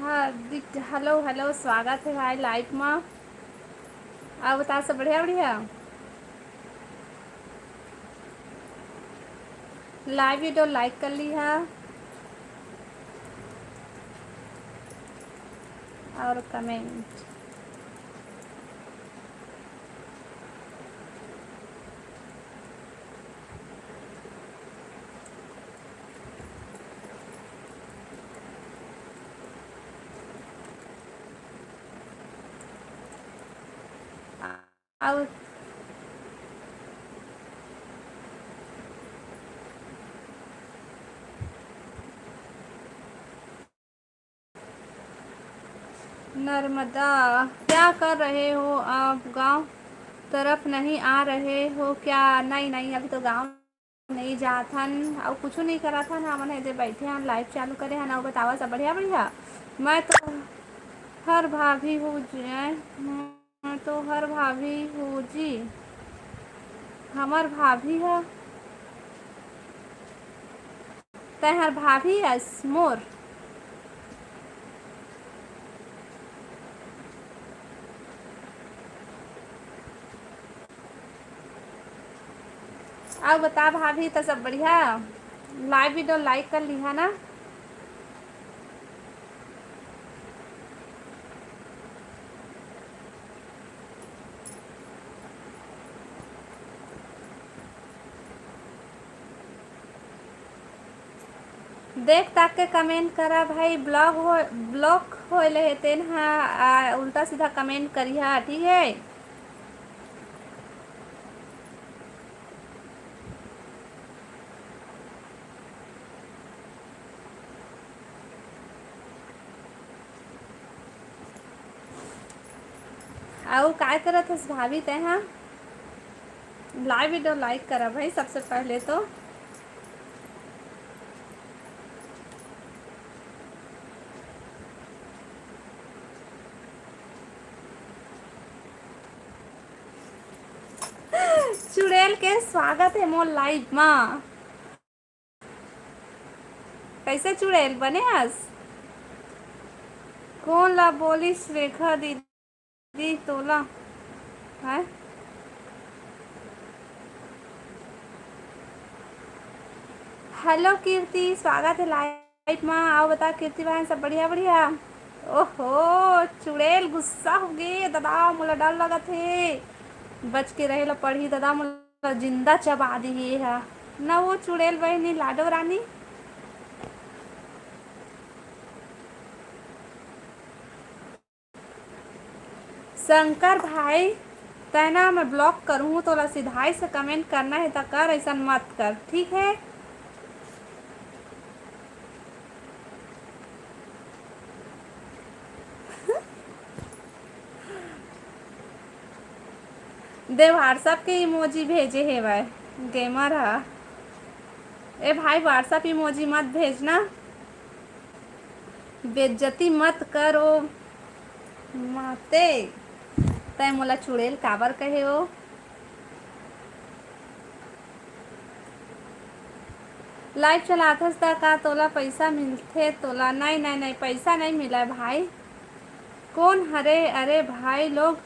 हार्दिक hello hello, स्वागत है भाई लाइव में। आप बता, सब बढ़िया बढ़िया। लाइव वीडियो लाइक कर ली है और कमेंट। और नर्मदा, क्या कर रहे हो आप? गांव तरफ नहीं आ रहे हो क्या? नहीं नहीं, अभी तो गांव नहीं जाथन और कुछ नहीं करा था ना। मन है बैठे हैं, लाइव चालू करे हैं ना। बतावा, सब बढ़िया बढ़िया। मैं तो हर भाभी हूँ जी। मैं तो हर भाभी हूँ जी। हमार भाभी है। तहर भाभी यस मोर। अब बता भाभी, तो सब बढ़िया। लाइव वीडियो लाइक कर ली है ना। देख ताक के कमेंट करा भाई। ब्लॉक हो ले तेन हा, उल्टा सीधा कमेंट करिहा, ठीक है। और काय करत हस भाभी ते हाँ? लाइव वीडियो लाइक करा भाई सबसे पहले तो। चुड़ैल के स्वागत है मोर लाइव में। कैसे चुड़ैल बने हस? कौन ला बोलिस रेखा दीदी तोला है? हेलो कीर्ति, स्वागत है लाइव में। आओ बता कीर्ति बहन, सब बढ़िया बढ़िया। ओहो, चुड़ैल गुस्सा हो गए दादा, मोला डर लगा थे। बच के रहे ला पढ़ी दादा, मोला जिंदा चबा दिए है ना वो चुड़ैल बहनी लाडो रानी। शंकर भाई, तैना मैं ब्लॉक करूँ तो ला सीधाई से कमेंट करना है तो कर, ऐसा मत कर, ठीक है। दे व्हाट्सअप के इमोजी भेजे है भाई। गेमर है। ए भाई, व्हाट्सअप इमोजी मत भेजना। बेइज्जती मत करो माते। तय मोला चुड़ैल काबर कहे हो? लाइव चलाथस त का तोला पैसा मिलथे तोला? नहीं नहीं नहीं, पैसा नहीं मिला है भाई। कौन हरे? अरे भाई लोग,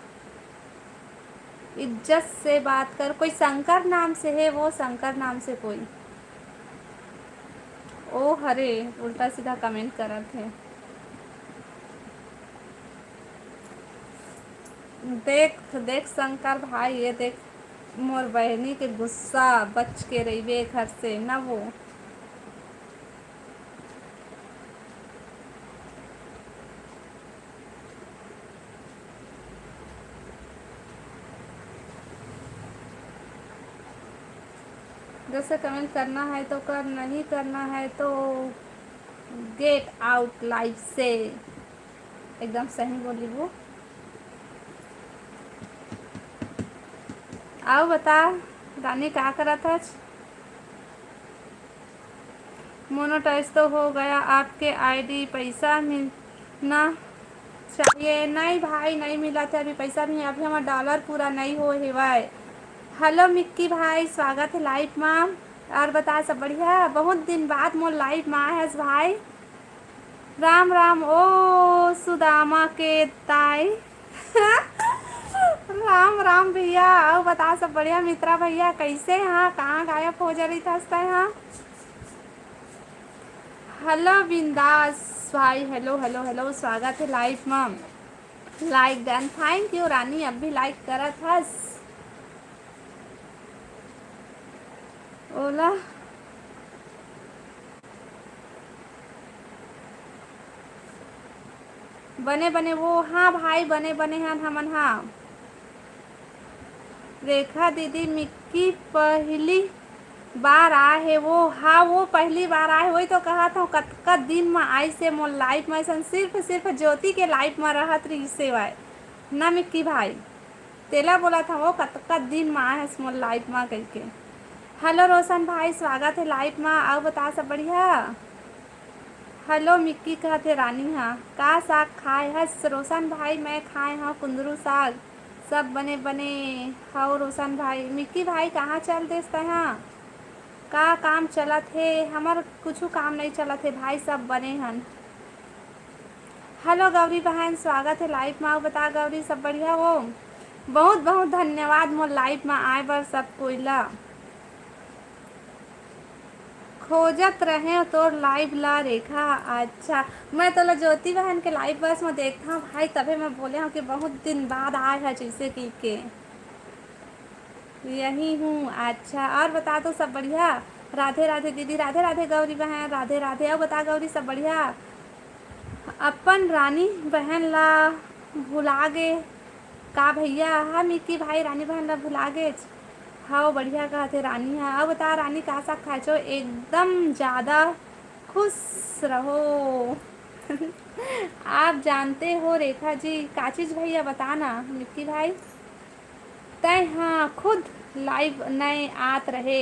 इज्जत से बात कर। कोई शंकर नाम से है वो, शंकर नाम से कोई। ओ हरे, उल्टा सीधा कमेंट करत है। देख देख शंकर भाई, ये देख मोर बहनी के गुस्सा। बच के रहिबे घर से ना वो। जैसे कमेंट करना है तो कर, नहीं करना है तो गेट आउट लाइफ से। एकदम सही बोली वो। आओ बता रानी, क्या करा था? मोनोटाइज तो हो गया आपके आईडी, पैसा मिलना चाहिए। नहीं भाई, नहीं मिला था अभी पैसा भी। अभी हमारा डॉलर पूरा नहीं हो है भाई। हेलो मिक्की भाई, स्वागत है लाइव में। और बता, सब बढ़िया? बहुत दिन बाद मोर लाइव में आए है भाई। राम राम ओ सुदामा के ताई। राम राम भैया। और बता सब बढ़िया मित्रा भैया कैसे हैं? कहाँ गायब हो जा रही था यहाँ? हेलो बिंदास भाई। हेलो हेलो हेलो, स्वागत है लाइव में। लाइक डन, थैंक यू रानी। अब भी लाइक करत हस। ओला बने बने वो, हाँ भाई बने बने हैं हमन। हाँ रेखा दीदी मिक्की पहली बार आए है वो। हाँ वो पहली बार आए, वही तो कहा था कतका दिन में आई से मोर लाइफ में सिर्फ ज्योति के लाइफ में रहत रही सेवाए ना मिक्की भाई। तेला बोला था वो कतका दिन में आए है मोर लाइफ में कह के। हेलो रोशन भाई, स्वागत है लाइफ में। आओ बता सब बढ़िया। हेलो मिक्की कहते रानी। हाँ का साग खाए हस रोशन भाई? मैं खाए हाँ कुंदरू साग। सब बने बने। हाँ रोशन भाई। मिक्की भाई कहाँ चल देता है? का काम चलत है? हमार कुछ काम नहीं चलत है भाई, सब बने हन। हेलो गौरी बहन, स्वागत है लाइव में। आओ बता गौरी सब बढ़िया हो? बहुत बहुत धन्यवाद मोर लाइव में आए बर सब कोइला। खोजत रहे तो लाइव ला रेखा। अच्छा मैं तो ज्योति बहन के लाइव बस में देखता हूँ भाई, तभी मैं बोले हूँ कि बहुत दिन बाद आए है जैसे कि यही हूँ। अच्छा और बता तो सब बढ़िया? राधे राधे दीदी। राधे राधे गौरी बहन। राधे राधे। अब बता गौरी सब बढ़िया? अपन रानी बहन ला भुला गे का भैया? हाँ मिक्की भाई रानी बहन ला भुला गे। हाँ बढ़िया कहते रानी। हाँ अब बता रानी का साग खाए छो? एकदम ज़्यादा खुश रहो। आप जानते हो रेखा जी का चीज़ भैया बताना मिक्की भाई। तय हाँ खुद लाइव नए आत रहे।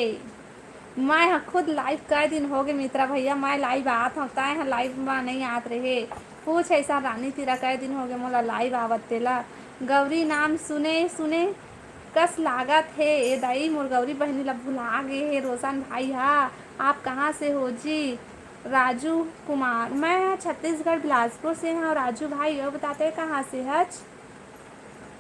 मैं हाँ खुद लाइव कई दिन हो गए मित्रा भैया, मैं लाइव आत हूँ तय हाँ लाइव में नहीं आत रहे। पूछ ऐसा रानी तेरा कई दिन हो गए मोला लाइव आवत तेला। गौरी नाम सुने सुने कस लागत है ए दाई मोर गौरी बहनी ला भुला गे है रोशन भाई। हाँ आप कहाँ से हो जी? राजू कुमार। मैं छत्तीसगढ़ बिलासपुर से हैं। और राजू भाई और बताते हैं कहाँ से हज?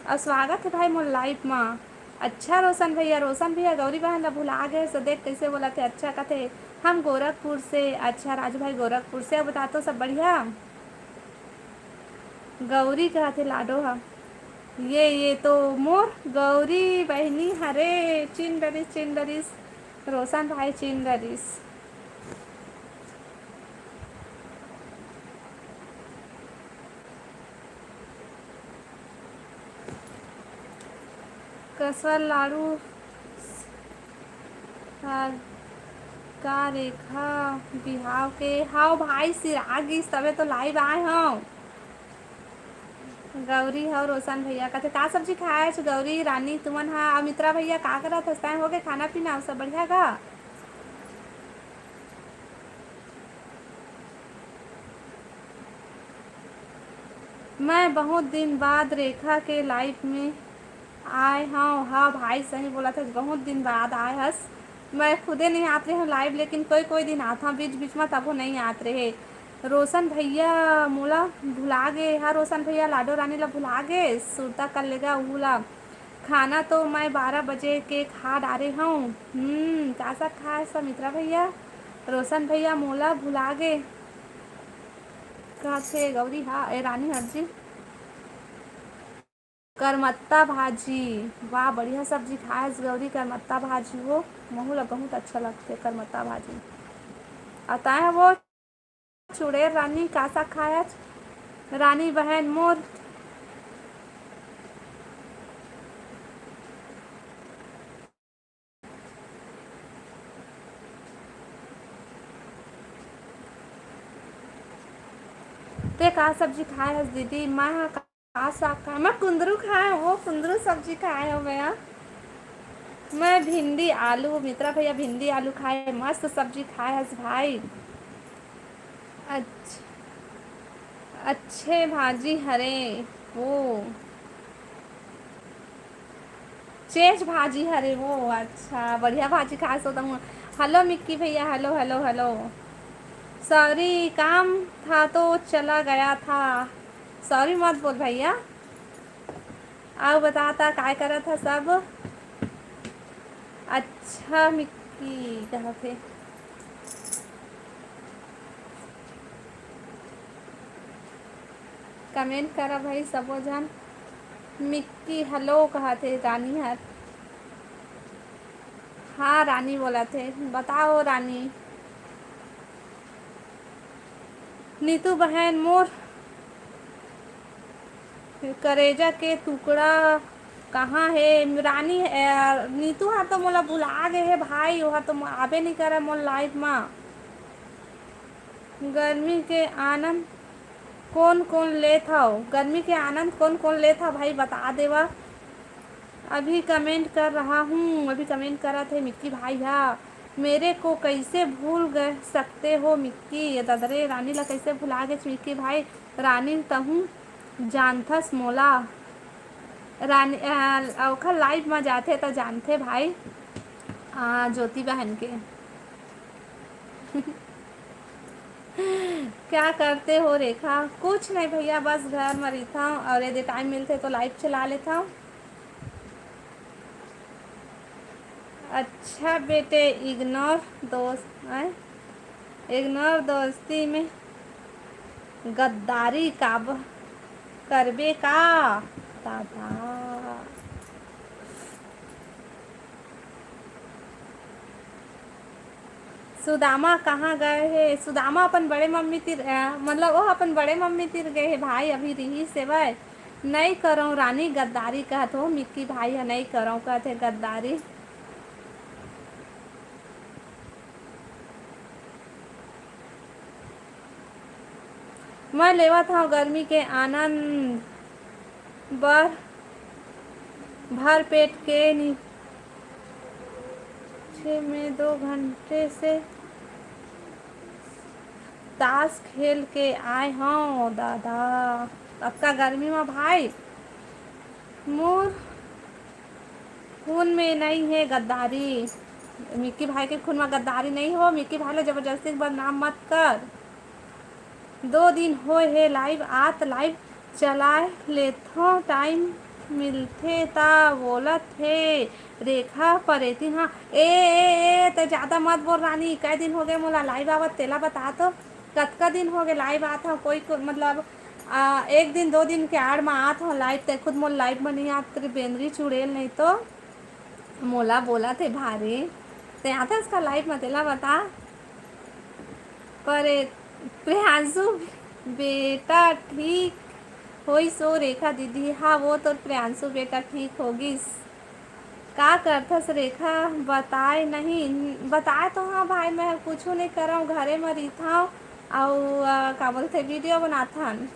और स्वागत है भाई मोर लाइफ में। अच्छा रोशन भैया। रोशन भैया गौरी बहन ला भुला गए सो देख कैसे बोला थे। अच्छा कहते हम गोरखपुर से। अच्छा राजू भाई गोरखपुर से। अब बता तो सब बढ़िया? गौरी कहते लाडो। हाँ ये तो मोर गौरी बहनी हरे। चिंडरिस चिंडरिस रोशन भाई चिंडरिस। कसवर लाडू का रेखा बिहाव के। हाँ भाई सिरागी तबे तो लाइव आए हूँ। गौरी हो रोशन भैया कहते का सब्जी खाए छ गौरी रानी तुमन? हाँ अमित्रा भैया का करत हस्ता हो गए खाना पीना सब बढ़िया का? मैं बहुत दिन बाद रेखा के लाइफ में आए हाँ। हाँ भाई सही बोला था, बहुत दिन बाद आए हस। मैं खुदे नहीं आते हूँ लाइव, लेकिन कोई कोई दिन आता हूँ बीच बीच में, तब वो नहीं आते रहे। रोशन भैया मोला भुला गए। हाँ रोशन भैया लाडो रानी ला भुला गए। सुरता कर लेगा उला। खाना तो मैं 12 बजे के खा डाले हूँ। का सा खाए सब मित्रा भैया? रोशन भैया मोला भुला गए कहते गौरी। हाँ ए रानी हरजी करमत्ता भाजी। वाह बढ़िया सब्जी खाए गौरी। करमत्ता भाजी हो महू ला बहुत अच्छा लगते करमत्ता भाजी। आता है वो चुड़ैल रानी का सा खाया रानी बहन मोर? ते का सब्जी खाए हस दीदी? मैं का साग खाए? मैं कुंदरू खाए। वो कुंदरू सब्जी खाए हो मैं। मैं भिंडी आलू मित्रा भैया भिंडी आलू खाए। मस्त सब्जी खाए हस भाई। अच्छा अच्छे भाजी हरे वो चेज भाजी हरे वो। अच्छा बढ़िया भाजी खाए सो तुम। हेलो मिक्की भैया। Hello hello hello. सॉरी, काम था तो चला गया था। सॉरी मत बोल भैया। आओ बताता काय करा था सब। अच्छा मिक्की कहाँ थे? कमेंट करा भाई सबो जन। मिक्की हेलो कहा थे रानी हर। हाँ रानी बोला थे। बताओ रानी। नीतू बहन मोर करेजा के टुकड़ा कहाँ है रानी? नीतू हाँ तो मोला भुला गए है भाई, वहाँ तो आबे नहीं करे मोर लाइफ में। गर्मी के आनंद कौन कौन लेत हव? गर्मी के आनंद कौन कौन लेत हव भाई बता देवा। अभी कमेंट कर रहा हूँ, अभी कमेंट करा थे मिक्की भाई। हाँ मेरे को कैसे भूल गए सकते हो मिक्की? ये ददरे रानी ला कैसे भुला गए मिक्की भाई? रानी तहूँ जानथस मोला। रानी ओखर लाइव में जाते तो जानते भाई। ज्योति बहन के। क्या करते हो रेखा? कुछ नहीं भैया, बस घर में रहता हूँ और यदि टाइम मिलते तो लाइव चला लेता हूँ। अच्छा बेटे इग्नोर दोस्त है, इग्नोर दोस्ती में गद्दारी काब करबे का दादा? सुदामा कहाँ गए है? सुदामा अपन बड़े मम्मी तिर मतलब वो अपन बड़े मम्मी तिर गए है भाई, अभी रही सेवाय नहीं करो रानी गद्दारी कहत हो मिक्की भाई है, नहीं करो कहते गद्दारी। मैं लेवत हूँ गर्मी के आनंद बर भर पेट के नीचे में 2 घंटे से ताश खेल के आए हूँ दादा। अब का गर्मी में भाई मोर खून में नहीं है गद्दारी। मिक्की भाई के खून में गद्दारी नहीं हो। मिक्की भाई ले जबरदस्ती बदनाम मत कर। 2 दिन होए है लाइव आत, लाइव चलाए लेथो टाइम मिलथे ता बोलत हे रेखा परेती। हाँ ए तो ज़्यादा मत बोल रानी। कई दिन हो गए मोला लाइव आवत तेला बता तो कतका दिन हो गए लाइव आत हूँ कोई को मतलब 1 दिन 2 दिन के आड़ में आत हूँ लाइव। ते खुद मोल लाइव में नहीं आत तेरी बेंदरी चुड़ैल नहीं तो मोला बोला थे भारी ते आता इसका लाइव में तेला बता। पर प्रियांशु बेटा ठीक होई सो रेखा दीदी? हाँ वो तो प्रियांशु बेटा ठीक होगी। का करथस रेखा बताए नहीं? बताए तो हाँ भाई मैं कुछ नहीं कर रहा हूँ, घरे में रहता हूँ और का बोलते वीडियो बनाता हूँ।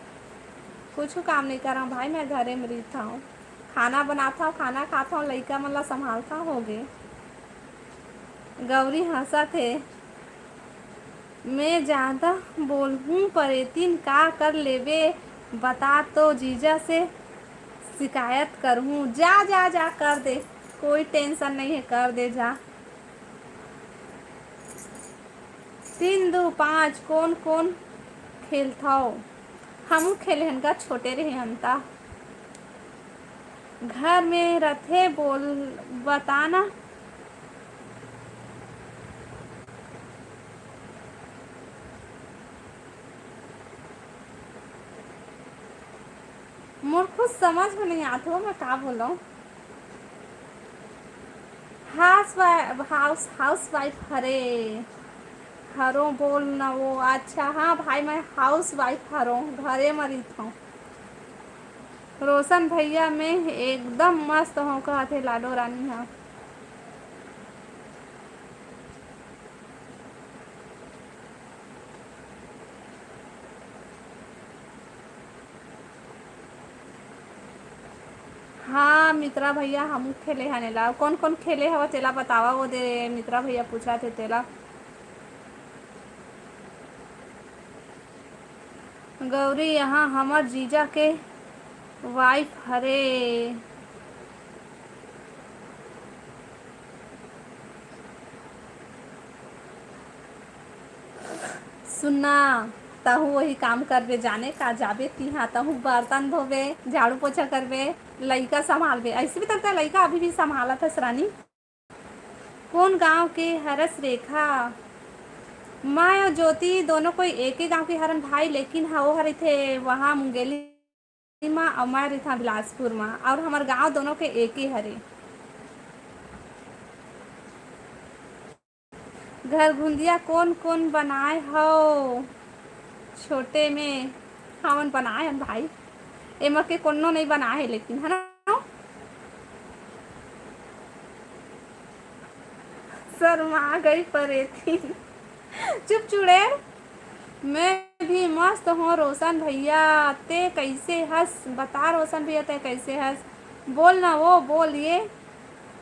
कुछ काम नहीं कर रहा हूँ भाई, मैं घरे में रहता हूँ, खाना बनाता हूँ, खाना खाता हूँ, लड़का मतलब संभालता होगे। गौरी हंसा थे मैं ज़्यादा बोलूँ परेतीन का कर लेबे बता तो जीजा से शिकायत करूँ। जा जा जा कर दे, कोई टेंशन नहीं है, कर दे जा। 3 2 5 कौन कौन खेलता हो? हम खेले हनका छोटे रहे हनता घर में रथे बोल बताना। मोर कुछ समझ में नहीं आता हो मैं का बोलो। हाउस वाइफ हरे हरो बोल ना वो। अच्छा हाँ भाई मैं हाउस वाइफ हरो, घरे में रहता हूँ। रोशन भैया मैं एकदम मस्त हूँ कहते लाडो रानी। हाँ हाँ मित्रा भैया हम खेले हने ला। कौन कौन खेले हवा तेला बतावा वो दे मित्रा भैया पूछा थे तेला। गौरी यहाँ हमार जीजा के वाइफ हरे। सुनना, तहु वही काम करबे, जाने का जाबे तिहा तहु बर्तन धोबे, झाड़ू पोछा करबे, लइका संभालबे। ऐसे भी तक लइका अभी भी संभालत हस रानी। कौन गांव के हरस रेखा? मैं और ज्योति दोनों कोई एक ही गांव के हरन भाई, लेकिन वो हर थे वहाँ मुंगेली में और मैं रही था बिलासपुर में, और हमार गांव दोनों के एक ही हरे। घर घुंदिया कौन कौन बनाए हो? छोटे में हमन बनाए हन भाई, एमा के कोनो नहीं बनाए, लेकिन है ना। शर्मा गई परे थी। चुप चुड़ैल। मैं भी मस्त हूँ रोशन भैया, ते कैसे हंस? बता रोशन भैया ते कैसे हंस? बोल ना वो बोलिए।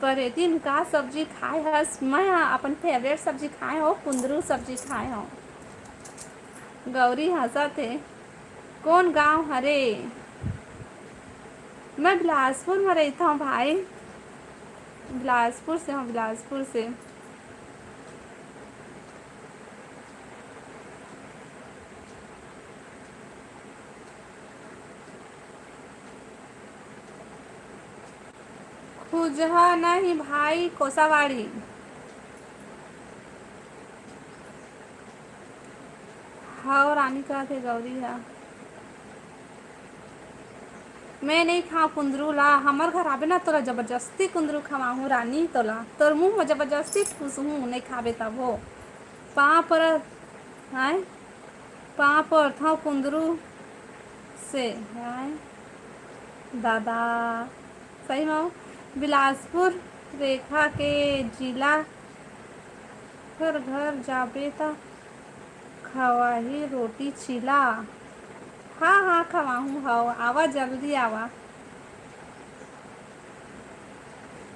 परे दिन का सब्जी खाए हंस? मैं अपन फेवरेट सब्जी खाए हो, कुंदरू सब्जी खाए हो। गौरी हंसा थे। कौन गांव हरे? मैं बिलासपुर में रहता हूँ भाई, बिलासपुर से हूँ, बिलासपुर से। खुजहा नहीं भाई, कोसावाड़ी। हाँ रानी का थे गौरी है। मैं नहीं खाऊं कुंदरू ला, हमार घर आबे ना तोला जबरदस्ती कुंदरू खवाऊँ रानी, तोला तोर मुँह में जबरदस्ती ठूस हूँ, नहीं खाबे तब हो। पाँव पर हैं, पाँव पर था कुंदरू से हैं दादा। सही में बिलासपुर रेखा के जिला, घर घर जाबे त खवाही रोटी चिला। हाँ हाँ खवाऊँ, हाँ आवा जल्दी आवा।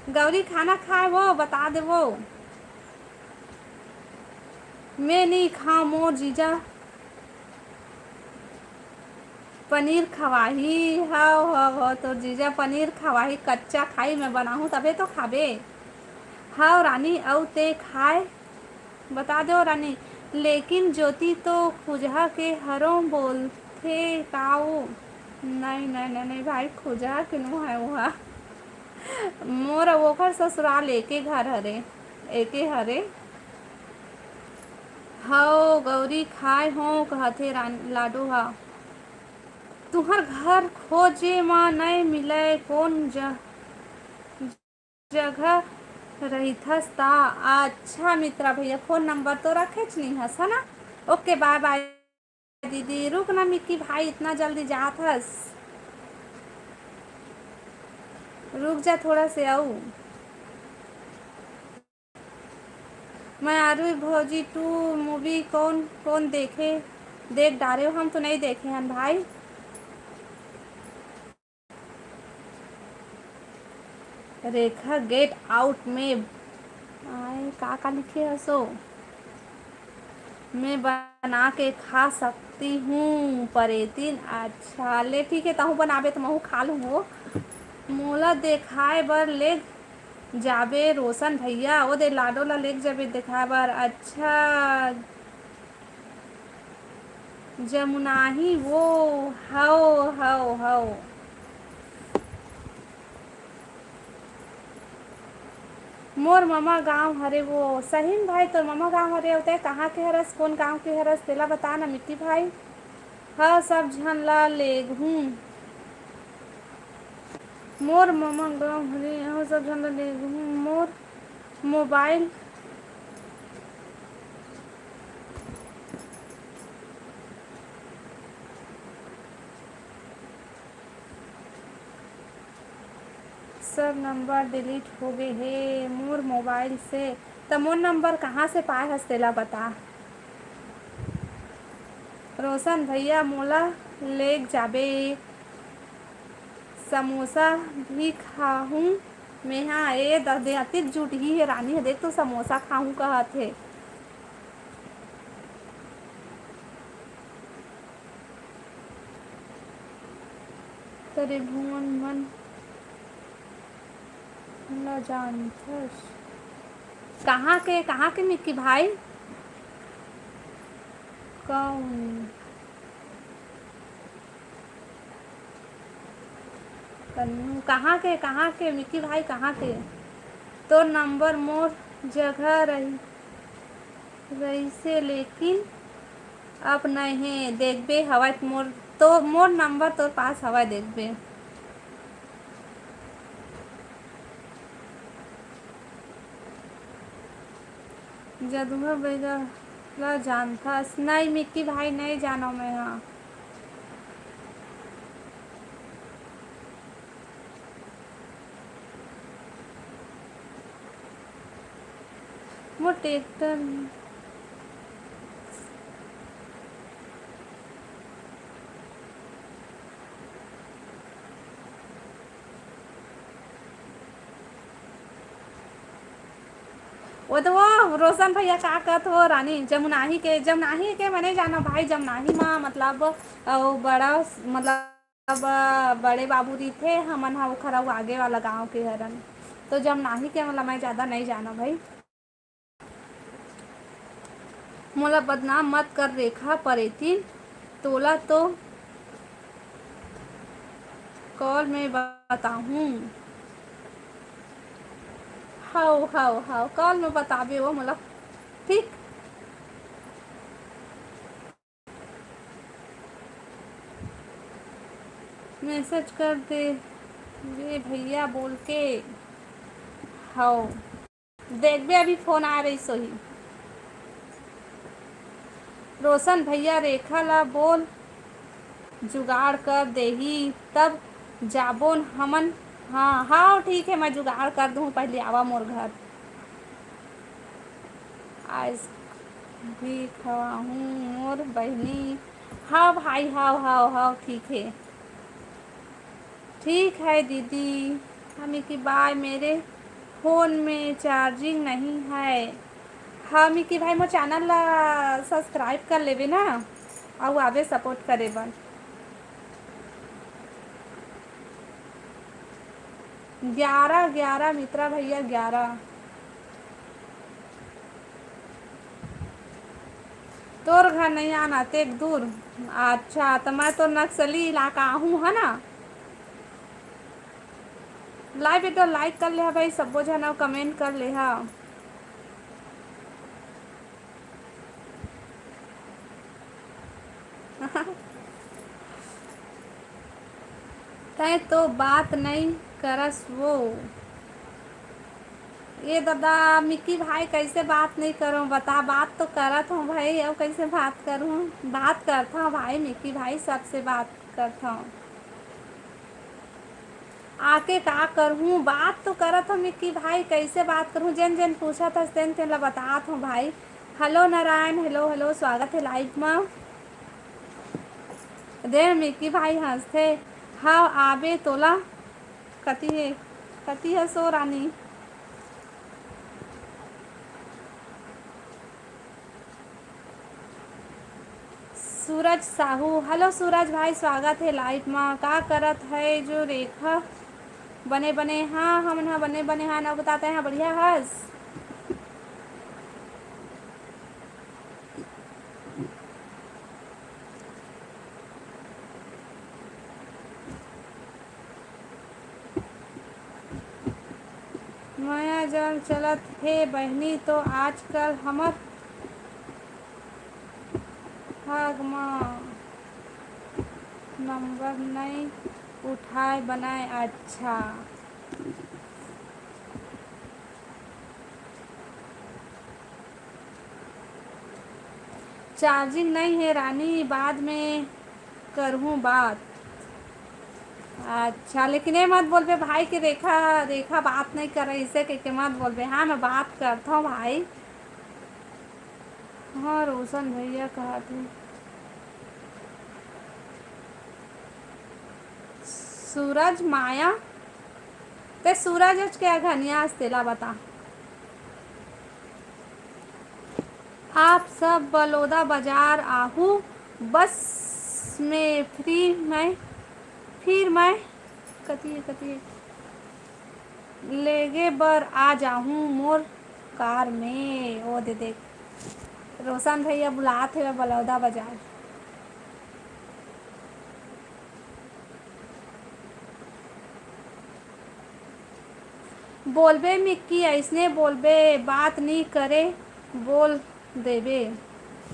गौरी खाना खाए वो बता दे वो। मैं नहीं खाऊँ, मोर जीजा पनीर खवाही। हाँ तो जीजा पनीर खवाही, कच्चा खाई मैं बनाऊँ तबे तो खाबे। हाँ रानी औ ते खाए बता दो रानी। लेकिन ज्योति तो खुजहा के हरों बोलथे काऊ। नहीं नहीं नहीं नहीं भाई, खुजहा किनू है वहाँ। मोर ओखर ससुराल एके घर हरे, एके हरे। हव गौरी खाए हो कहथे लाडो हा। तुहर घर खोजे म नहीं मिले, कौन जगह रहिथस ता? अच्छा मित्रा भैया, फोन नंबर तो रखेच नहीं हस है ना। ओके बाय बाय दीदी। रुक ना मिक्की भाई, इतना जल्दी जात हस? रुक जा थोड़ा से आऊ। मैं आरू भौजी टू मूवी कौन कौन देख डारे हो? हम तो नहीं देखे हैं भाई। रेखा गेट आउट में आए का लिखे है सो? मैं बना के खा सकती हूँ परेतिन। अच्छा ले ठीक है, तहूँ बनाबे तो महू खा लूँ वो। मोला देखाए बर ले जाबे रोशन भैया, वो दे लाडो ला ले जाबे देखाए बर। अच्छा जमुनाही वो। हव हव हव। मोर मामा गांव हरे वो। सही में भाई तोर मामा गांव हरे होते? कहाँ के हरस, कौन गांव के हरस तेला बता ना मिट्टी भाई। हाँ सब झन ला ले हूँ। मोर मामा गांव हरे, हाँ सब झन ला ले हूँ। मोर मोबाइल सब नंबर डिलीट हो गए हे मोर मोबाइल से। तो मोर नंबर कहाँ से पाए हस तेला बता। रोशन भैया मोला ले जाबे, समोसा भी खाहूँ मेहा। ए दे अति जुट ही है रानी है, देख तो समोसा खाहूँ कहत है। तेरे भुवन मन न जानथस। कहाँ के मिक्की भाई? कौन कन्नू कहाँ के मिकी भाई कहाँ के? तो नंबर मोर जगह रही से लेकिन अब नहीं देखबे हवा मोर, तो मोर नंबर तो पास हवा देखबे। जदुआ बेगा ला जानता नहीं मिक्की भाई, नहीं जानो मैं। हाँ वो ट्रैक्टर वो रोशन भैया का कहत हो रानी जमुनाही के मैंने जाना भाई। जमुनाही माँ मतलब बड़ा मतलब बड़े बाबू जी थे हमन हा खरा आगे वाला गांव के हरन। तो जमुनाही के मतलब मैं ज़्यादा नहीं जाना भाई। मोला बदनाम मत कर रेखा परेती तोला तो कॉल में बताऊँ। हाउ कॉल में बताबे वो मतलब ठीक। मैसेज कर दे वे भैया बोल के। हाउ देख बे अभी फोन आ रही सोही। रोशन भैया रेखा ला बोल जुगाड़ कर देही तब जाबोन हमन। हाँ हाँ ठीक है मैं जुगाड़ कर दूँ, पहले आवा मोर घर आज भी खवाऊँ मोर बहनी। हाँ भाई हाँ ठीक है दीदी। हमें की बाय मेरे फ़ोन में चार्जिंग नहीं है। हाँ मिकी भाई मोर चैनल ला सब्सक्राइब कर लेबे ना और आगे सपोर्ट करे बन। 11 मित्रा भैया 11। तोर घर नहीं आना तेक दूर। अच्छा तो मैं तो नक्सली इलाका हूँ है ना। लाइव वीडियो लाइक कर ले भाई, सबो जन कमेंट कर ले। हाँ तय तो बात नहीं करस वो। ये दादा मिक्की भाई कैसे बात नहीं करूँ बता। बात तो करत हूँ भाई, अब कैसे बात करूँ। बात करता हूँ भाई मिक्की भाई सबसे बात करता हूँ। आके का करूँ बात तो करत हूँ मिक्की भाई, कैसे बात करूँ। जन जन पूछा था तेन तेन ला बतात हूँ भाई। हेलो नारायण हेलो स्वागत है लाइव में। दे मिक्की भाई हंसते। हाँ आबे तोला कती है सो रानी। सूरज साहू हेलो सूरज भाई स्वागत है लाइव में। का करत है जो रेखा बने हाँ हम हाँ बने हाँ ना बताते हैं बढ़िया हंस। माया जल चलत है बहनी तो आजकल हमर भाग माँ नंबर नहीं उठाए बनाए। अच्छा चार्जिंग नहीं है रानी बाद में करूँ बात। अच्छा लेकिन ये मत बोल बे भाई कि रेखा बात नहीं कर रही, इसे के मत बोल बे। हाँ मैं बात करता हूँ भाई। हाँ रोशन भैया कहा थे सूरज माया ते सूरज क्या घनिया तेला बता। आप सब बलौदा बाजार आहू बस में फिर मैं कती लेगे बर आ जाऊँ मोर कार में। ओ दे देख रोशन भैया बुलात हे बलौदा बाजार। बोलबे मिक्की ऐसने बोलबे, बात नहीं करे बोल देबे।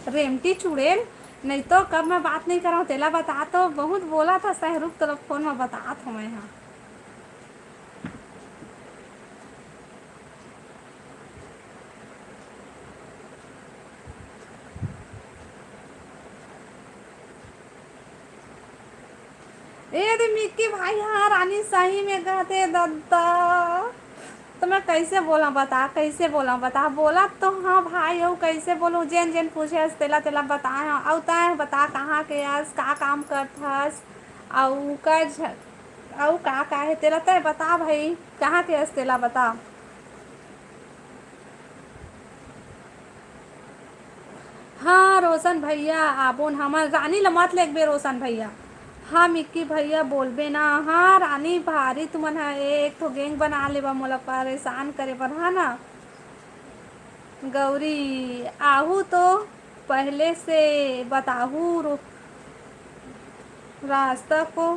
रेमटी चुड़ैल, नहीं तो कब मैं बात नहीं कर रहा हूँ तेला बता, तो बहुत बोला था सहरुख तरफ फोन में बता था मैं। हाँ ए रे मिक्की भाई, हाँ रानी सही में कहते दद्दा। तो मैं कैसे बोला बता, कैसे बोला बता, बोला तो हाँ भाई हो, कैसे बोलूँ, जेन जेन पूछे तेला तेला बताए हाँ औ तय बता कहाँ के हस, का काम करथस औ का औ का है तेला, तय बता भाई कहाँ के हस तेला बता। हाँ रोशन भैया आबोन हमार रानी ला मत लेक बे रोशन भैया। हाँ मिक्की भैया बोलबे ना, हाँ रानी भारी तुमन है, एक तो गैंग बना लेबा मोला परेशान करे बर, हाँ ना। गौरी आहू तो पहले से बताहू, रास्ता को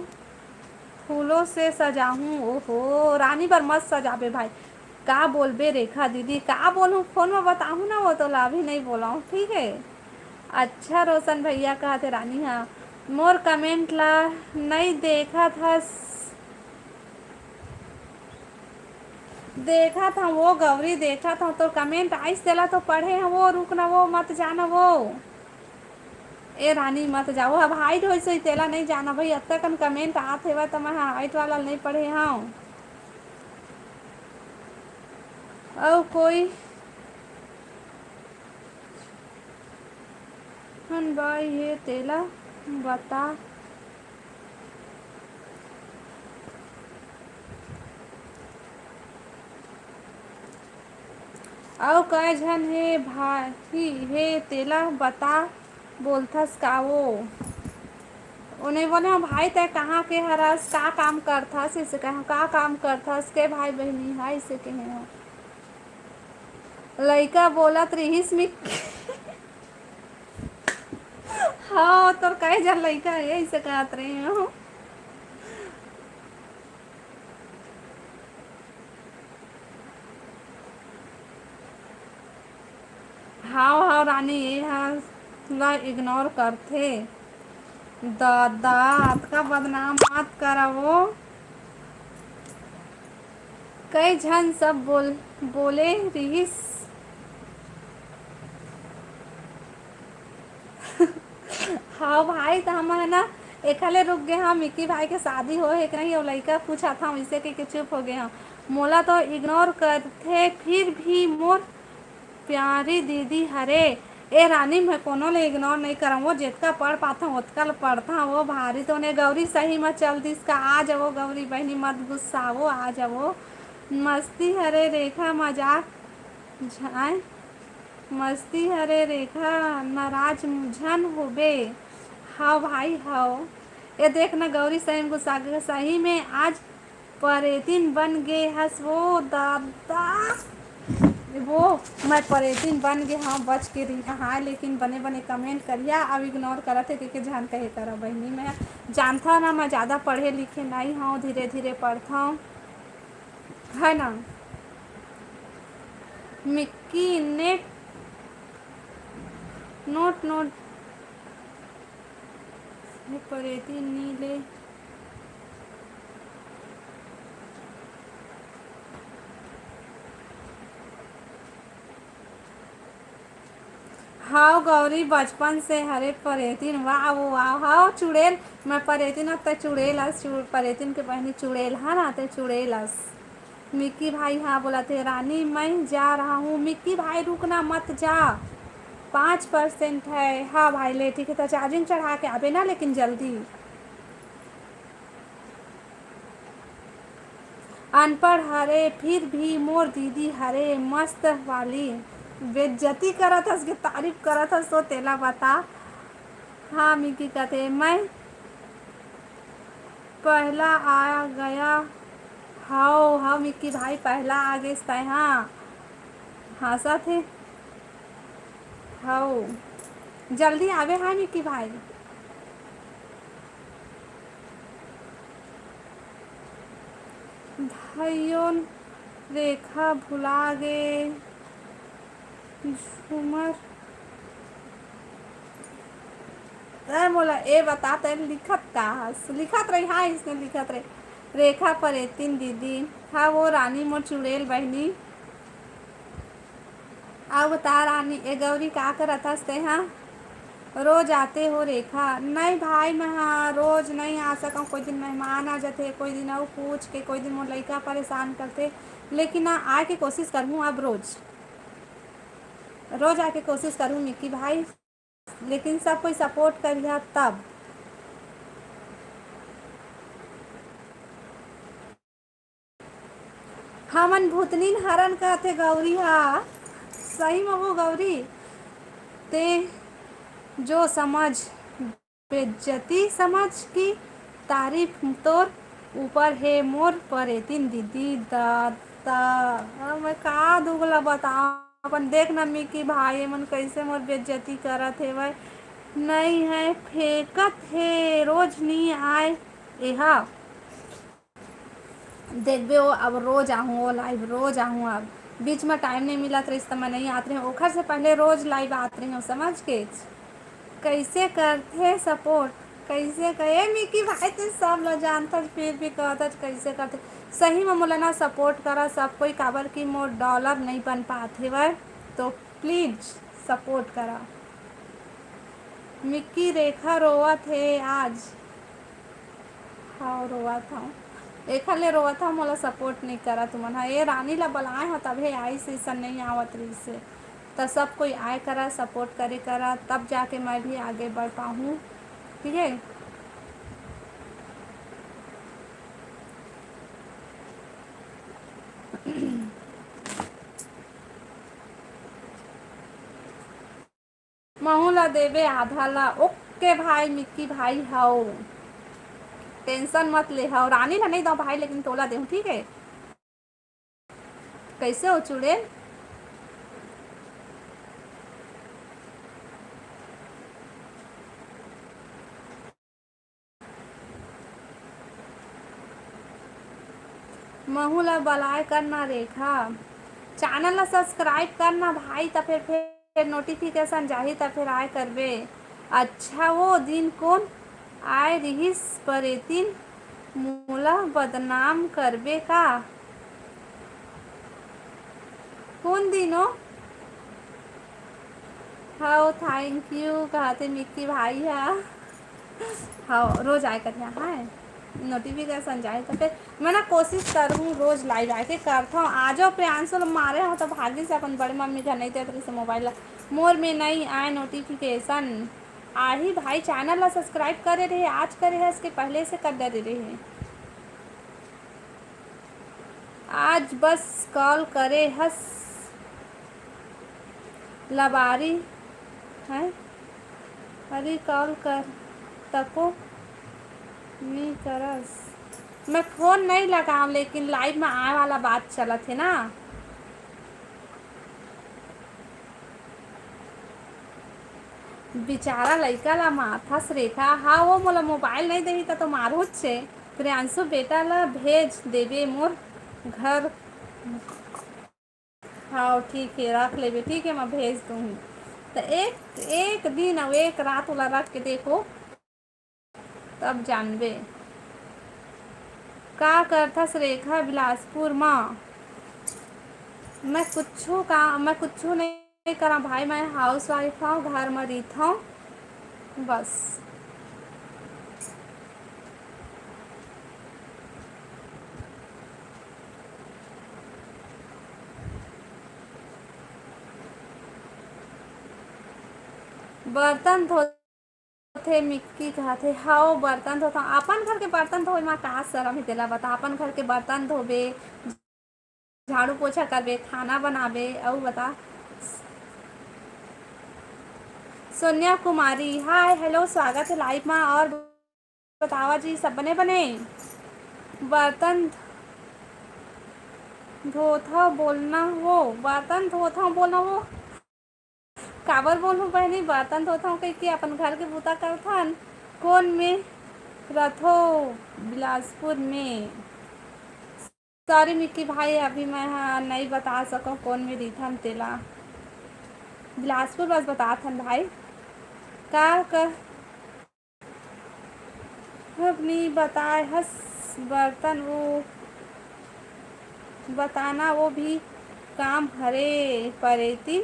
फूलों से सजाऊं। ओहो रानी पर मत सजाबे भाई। का बोलबे रेखा दीदी, का बोलूँ फोन में बताऊँ ना, वो तो ला भी नहीं बोला हूँ ठीक है। अच्छा रोशन भैया कहते रानी, हाँ मोर कमेंट ला नहीं देखा था, देखा था वो गौरी, देखा था तो कमेंट आइस देला तो पढ़े हैं वो, रुकना वो मत जाना वो। ए रानी मत जाओ, अब हाइट हो सही तेला नहीं जाना भाई, अब तक कमेंट आते हुआ तो मैं हाइट वाला नहीं पढ़े हाँ। और कोई हन भाई ये तेला बता। और कई झन हे भाई हे तेला बता बोलथस का वो। उन्हें बोले हाँ भाई तय कहाँ के हरस, का काम करथस, इसे कहा का काम करथस, के भाई बहनी है इसे कहे हो। लइका बोलत रहीस में हाँ तो कई जन लइका है इसे कहत रहे हो। हाँ हाँ रानी ये हाँ ला इग्नोर करथे, दादा का बदनाम मत करा वो। कई झन सब बोले रहीस। हाँ भाई तो हम है ना एकले रुक गए, हम मिक्की भाई के शादी हो है कि नहीं, और लड़का पूछा था इसे के चुप हो गए हम। मोला तो इग्नोर करते फिर भी मोर प्यारी दीदी हरे। ए रानी मैं कोनो ले इग्नोर नहीं करा, वो जितना पढ़ पाता हूँ उतना पढ़ता वो भारी तो ने गौरी सही मत चल दी इसका, आ जाओ गौरी बहनी मत गुस्साओ, आ जाओ। मस्ती हरे रेखा मजाक झाए, मस्ती हरे रेखा नाराज झन होबे। हाँ भाई हाँ, ये देखना गौरी सही में गुस्सा गया, सही में आज परेतिन बन गए हंस वो दादा। वो मैं परेतिन बन गए हाँ, बच के रही हाँ, लेकिन बने बने कमेंट करिया, अब इग्नोर करा थे कि जान कहे करा बहनी, मैं जानता ना मैं ज़्यादा पढ़े लिखे नहीं हूँ, धीरे धीरे पढ़ता हूँ है ना। मिक्की नेट नोट नोट परेती नीले। हाँ गौरी बचपन से हरे परेतिन, वाह वो वाह हाँ चुड़ैल, मैं परेतिन अब तक चुड़ैल हस, परेतिन के बहनी चुड़ैल हाँ ना, ते चुड़ैल हस। मिक्की भाई हाँ बोला थे रानी मैं जा रहा हूँ, मिक्की भाई रुकना मत जा, 5% है। हाँ भाई ले ठीक है, तो चार्जिंग चढ़ा के आबे ना लेकिन जल्दी। अनपढ़ हरे फिर भी मोर दीदी हरे मस्त वाली, बेइज्जती करत हस के तारीफ करत हस तो तेला बता। हाँ मिकी कहते मैं पहला आ गया। हाँ हाँ मिक्की भाई पहला आ गए हाँ, हंसा थे। हाउ जल्दी आवे है मिक्की भाई। भाइयों रेखा भुला गे झूमर। अरे बोला ए बता ते लिखत का लिखत रही। हाँ इसने लिखत रही रेखा परेतिन दीदी। हाँ वो रानी मोर चुड़ैल बहनी। अब बता रानी ए गौरी का करत हंसते। हाँ रोज आते हो रेखा। नहीं भाई मैं हाँ रोज नहीं आ सकूँ। कोई दिन मेहमान आ जाते कोई दिन और पूछ के कोई दिन मोर लड़का परेशान करते। लेकिन ना आए की कोशिश करूँ अब रोज रोज आके कोशिश करूँ मिक्की भाई। लेकिन सब कोई सपोर्ट करिए तब। हमन भूतनीन हरण कहते गौरी। हाँ सही में वो गौरी ते जो समझ बेज्जती समझ की तारीफ तोर ऊपर है मोर परेतिन दीदी दाता। मैं का दुगला बताऊं अपन देख न मिकी भाई मन कैसे मोर बेज्जती करत है भाई। नहीं है फेंकत है रोज नहीं आए एहा देखबे वो अब रोज आहूँ वो लाइव रोज आहूँ। अब बीच में टाइम नहीं मिला तो इस समय नहीं आते हैं ओखर से पहले रोज लाइव आते हैं समझ के। कैसे करते सपोर्ट कैसे कहे मिकी भाई तो सब लोग जानता फिर भी कहता कैसे करते। सही में मोला ना सपोर्ट करा सब कोई काबर की मोर डॉलर नहीं बन पाते वह तो प्लीज सपोर्ट करा। मिक्की रेखा रोवत है आज। हाँ रोआ था एक ले रोआ था मोला सपोर्ट नहीं करा तुमन। हाँ ये रानी ला बुलाए हो तभी आई सीसन नहीं आवत रही से तो सब कोई आए करा सपोर्ट करे करा तब जाके मैं भी आगे बढ़ पाऊँ। ठीक है महू ला देवे आधा ला। ओके भाई मिक्की भाई हाओ टेंशन मत ले। हाओ रानी ला नहीं दो भाई लेकिन तोला दे ठीक है। कैसे हो चुड़ैल। महू ला बलाय करना रेखा चैनल ला सब्सक्राइब करना भाई तो फिर नोटिफिकेशन जाही तो फिर आए करबे। अच्छा वो दिन कौन आए रिहिस परेतिन मोला बदनाम करबे का। कौन दिन हो। हाँ थैंक यू कहते मिक्की भाई। हाँ हाँ रोज आए कर हाँ नोटिफिकेशन जाए तो फिर मैं ना कोशिश करूँ रोज लाइव आके करता हूँ। आ जाओ प्रियांशु लोग मारे हो तो भागी से अपन बड़ी मम्मी घर नहीं देते से मोबाइल मोर में नहीं आए नोटिफिकेशन। आही भाई चैनल ला सब्सक्राइब करे रहे आज करे है इसके पहले से कर दे रहे। आज बस कॉल करे हस लबारी है अरे कॉल कर तको नहीं करस। मैं फ़ोन नहीं लगाऊँ लेकिन लाइव में आए वाला बात चलत है ना। बेचारा लड़का ला माथस रेखा। हाँ वो मोला मोबाइल नहीं देही तो मारू छे। प्रियांशु बेटा ला भेज देवे मोर घर। हाँ ठीक है रख लेबे ठीक है मैं भेज दूँगी। तो एक एक दिन और एक रात वाला रख के देखो तब जानबे। का करथस रेखा बिलासपुर माँ। मैं कुछ नहीं करा भाई मैं हाउस वाइफ हूँ घर में रहता हूँ बस। बर्तन धोते मिक्की कहते हाँ बर्तन धोता अपन घर के बर्तन धोए में का शर्म है तेला बता। अपन घर के बर्तन धोबे झाड़ू पोछा करबे खाना बनाबे और बता। सोनिया कुमारी हाय हेलो स्वागत है लाइव में। और बतावा जी सब बने बने बर्तन धोथा बोलना हो बर्तन धोथा बोलना हो काबर बोलूँ बहनी, बर्तन धोता हूँ कहीं कि अपन घर के बूता करथन। कौन में रथो? बिलासपुर में। सॉरी मिक्की भाई, अभी मैं नहीं बता सकूँ कौन में रहीथन तेला। बिलासपुर बस बताथन भाई। का कर अपनी बताए हस बर्तन वो बताना, वो भी काम भरे परेती।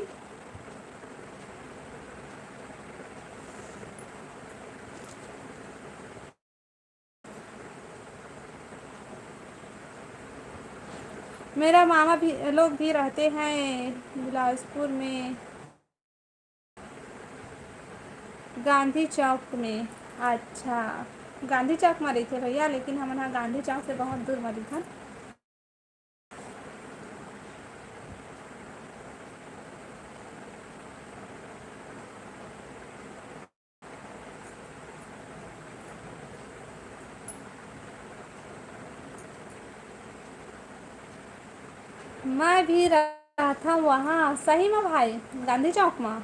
मेरा मामा भी लोग भी रहते हैं बिलासपुर में, गांधी चौक में। अच्छा, गांधी चौक में रहते भैया, लेकिन हम यहाँ गांधी चौक से बहुत दूर में रही। मैं भी रहता हूँ वहाँ, सही में भाई, गांधी चौक में।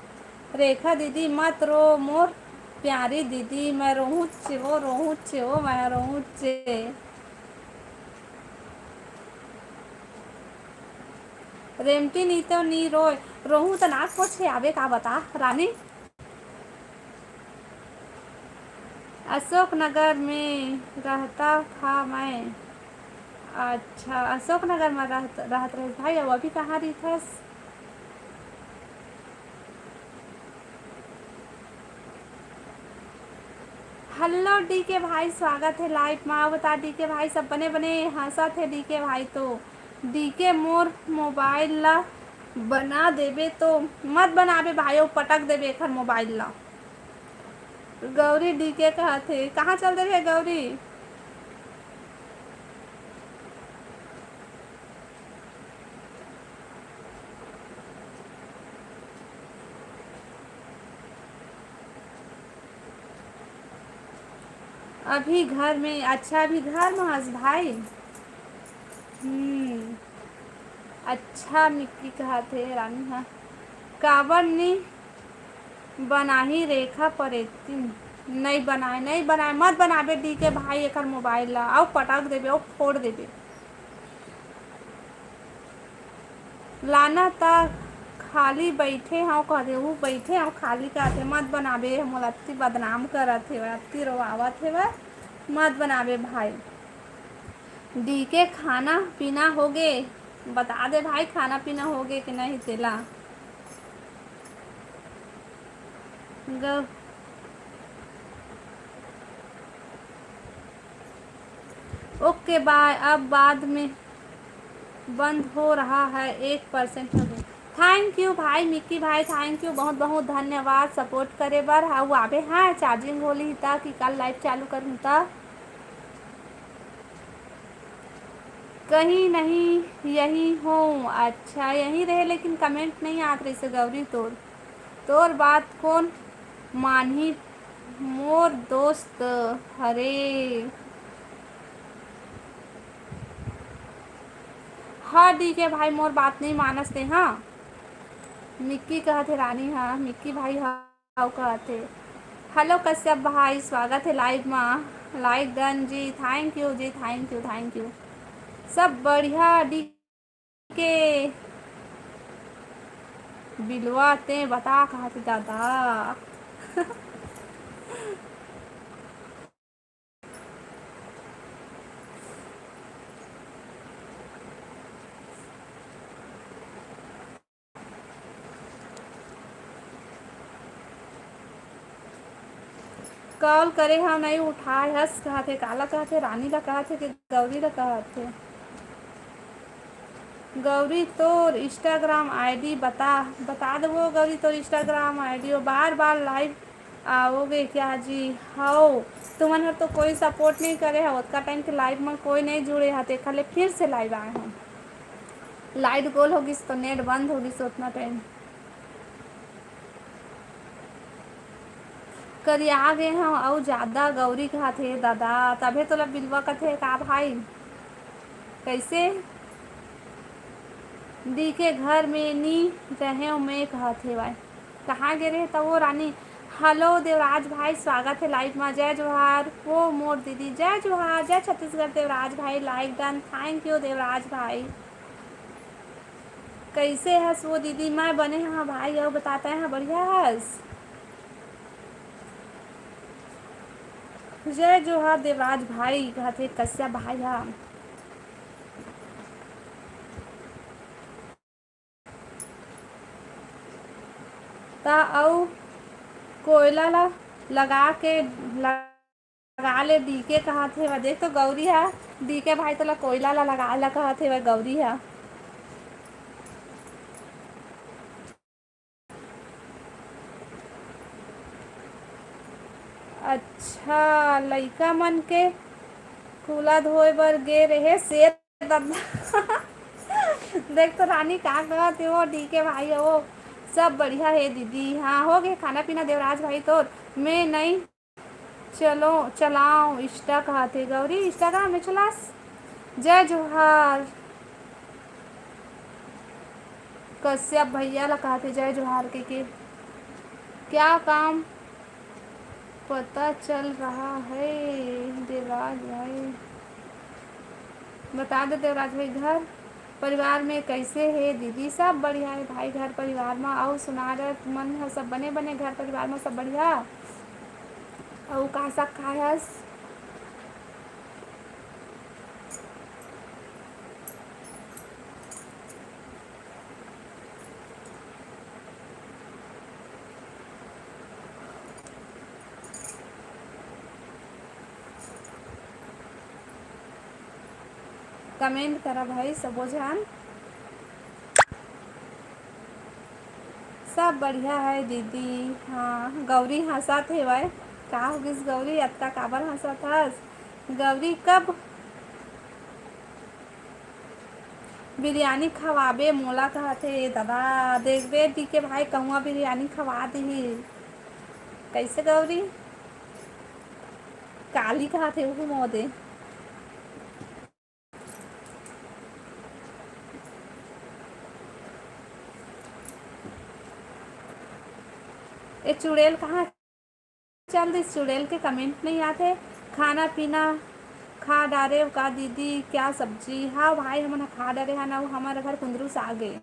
रेखा दीदी मत रो मोर प्यारी दीदी, मैं रोहू चे वो रोहू चे वो मैं रोहू चे। रेमटी नी तो नी रोय रोहू तो नाक पोछे आवे का बता रानी। अशोक नगर में रहता था मैं। अच्छा, अशोक नगर में रहत रहे भाई, अब अभी कहाँ रही थस? हेलो डी के भाई, स्वागत है लाइव में। बता डी के भाई, सब बने बने हंसा थे डी के भाई। तो डी के मोर मोबाइल ला बना देबे तो मत बनाबे भाई, पटक देबे एखर मोबाइल ला। गौरी डी के कहते कहाँ चल रहे गौरी? अभी घर में। अच्छा, अभी घर में हंस भाई। हम्म। अच्छा मिक्की कहते रानी, हाँ काबर नी बनाही रेखा परेती। नहीं बनाए नहीं बनाए, मत बनाबे डी के भाई एकर मोबाइल ला, और पटक देबे और फोड़ देबे। लाना ता खाली बैठे हाँ कहते वो बैठे हाँ खाली कहते, मत बनाबे मोला अत्ती बदनाम करत हे, अत्ती रोवावत हे, मत बनाबे भाई। डी के खाना पीना हो गे? बता दे भाई, खाना पीना हो गे कि नहीं तेला? ग ओके बाय, अब बाद में बंद हो रहा है 1% हो गई। थैंक यू भाई मिक्की भाई, थैंक यू, बहुत बहुत धन्यवाद सपोर्ट करे बर। हाँ वो आबे, हाँ चार्जिंग होली था कि कल लाइव चालू करूँ था। कहीं नहीं यही हूँ। अच्छा यहीं रहे, लेकिन कमेंट नहीं आत रही से गौरी तोर तोर बात कौन मानही मोर दोस्त। हरे हाँ डी के भाई, मोर बात नहीं मानस थे। हाँ मिक्की कहते रानी, हाँ मिक्की भाई हाँ कहते। हेलो कश्यप भाई, स्वागत है लाइव में। लाइक डन जी, थैंक यू जी, थैंक यू थैंक यू। सब बढ़िया डी के बिलवा ते बता कहा थे दादा। कॉल करे हम नहीं उठाए, हंस कहा थे, काला कहा थे, रानी का कहा थे कि गौरी का कहा थे। गौरी तो इंस्टाग्राम आईडी बता बता दो गौरी, तो इंस्टाग्राम आईडी हो। बार बार लाइव आओगे क्या जी? हो तुमन तो कोई सपोर्ट नहीं करे है, उतना टाइम के लाइव में कोई नहीं जुड़े हाथे, खाली फिर से लाइव आए हम। लाइट गोल होगी तो नेट बंद होगी तो उतना टाइम करी आ गए हैं। और ज़्यादा गौरी कहा थे दादा, तभे तो बिलवा का थे का भाई। कैसे दी के घर में नी रहे मैं कहा थे भाई? कहाँ गे रहे तब वो रानी। हेलो देवराज भाई, स्वागत है लाइव में। जय जोहार। वो मोर दीदी, जय जोहार, जय छत्तीसगढ़। देवराज भाई like done, thank U Devraj भाई। कैसे हंस वो दीदी? मैं बने हाँ भाई, और बताते हैं बढ़िया हंस। जय जोहार देवराज भाई, कहते कश्यप भाई हम ता औ कोयला लगा के लगा ले डीके कहा थे वह। देख तो गौरी है डीके भाई, तो कोयला लगा ला कहा थे वह गौरी है। अच्छा, लइका मन के कूला धोए बर गे रहे शेर दद्दा। देख तो रानी का कहते हो डीके भाई हो। सब बढ़िया है दीदी। हाँ हो गए खाना पीना देवराज भाई तो। मैं नहीं चलो चलाओ इंस्टा कहते गौरी, इंस्टाग्राम में चलास। जय जोहार कश्यप भैया ला कहते जय जोहार के क्या काम पता चल रहा है देवराज भाई? बता दे देवराज भाई। घर परिवार में कैसे है दीदी? सब बढ़िया है भाई घर परिवार में। और सुना रहे मन है सब बने बने घर परिवार में सब बढ़िया। और का सब खायस? कमेंट करा भाई सबो जान। सब बढ़िया है दीदी। हाँ गौरी हंसत है भाई। का हो गिस गौरी, अत्ता काबर हंसत हस? गौरी कब बिरयानी खवाबे मोला कहते दादा? देखबे दी के भाई कहूँ बिरयानी खवा दी। कैसे गौरी? काली कहते वो मोदे। ये चुड़ैल कहाँ चल दी? चुड़ैल के कमेंट नहीं आते। खाना पीना खा डारे का दीदी? क्या सब्जी? हाँ भाई हम खा डारे है ना, हमारे घर कुंदरू साग है।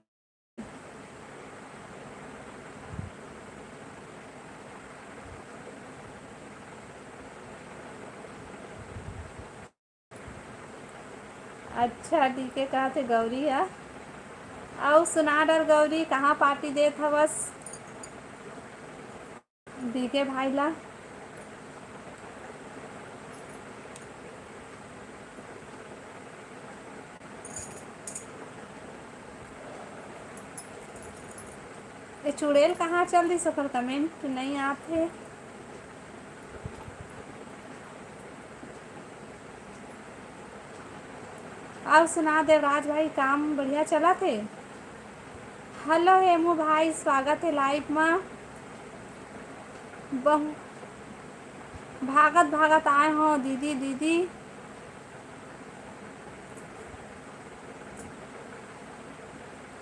अच्छा ठीक है, कहा थे गौरी है। आओ सुना डर गौरी, कहाँ पार्टी देत हवस डीके भाई ला? ये चुड़ैल कहाँ चल दी? सफर कमेंट नहीं आते। अब सुना देवराज भाई, काम बढ़िया चला थे? हेलो हेमू भाई, स्वागत है लाइव में। बहु भागत भागत आए हो दीदी दीदी।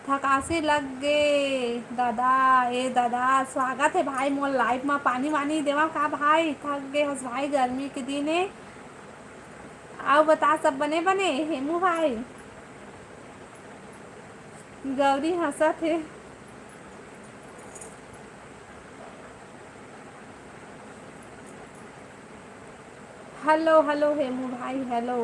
थकासी लग गे दादा। ए दादा स्वागत है भाई मोर लाइफ में। पानी वानी देवा का भाई? थक गए हस भाई गर्मी के दिन है। आओ बता सब बने बने हेमू भाई? गौरी हंसत है। हेलो हेलो हेमू भाई हेलो।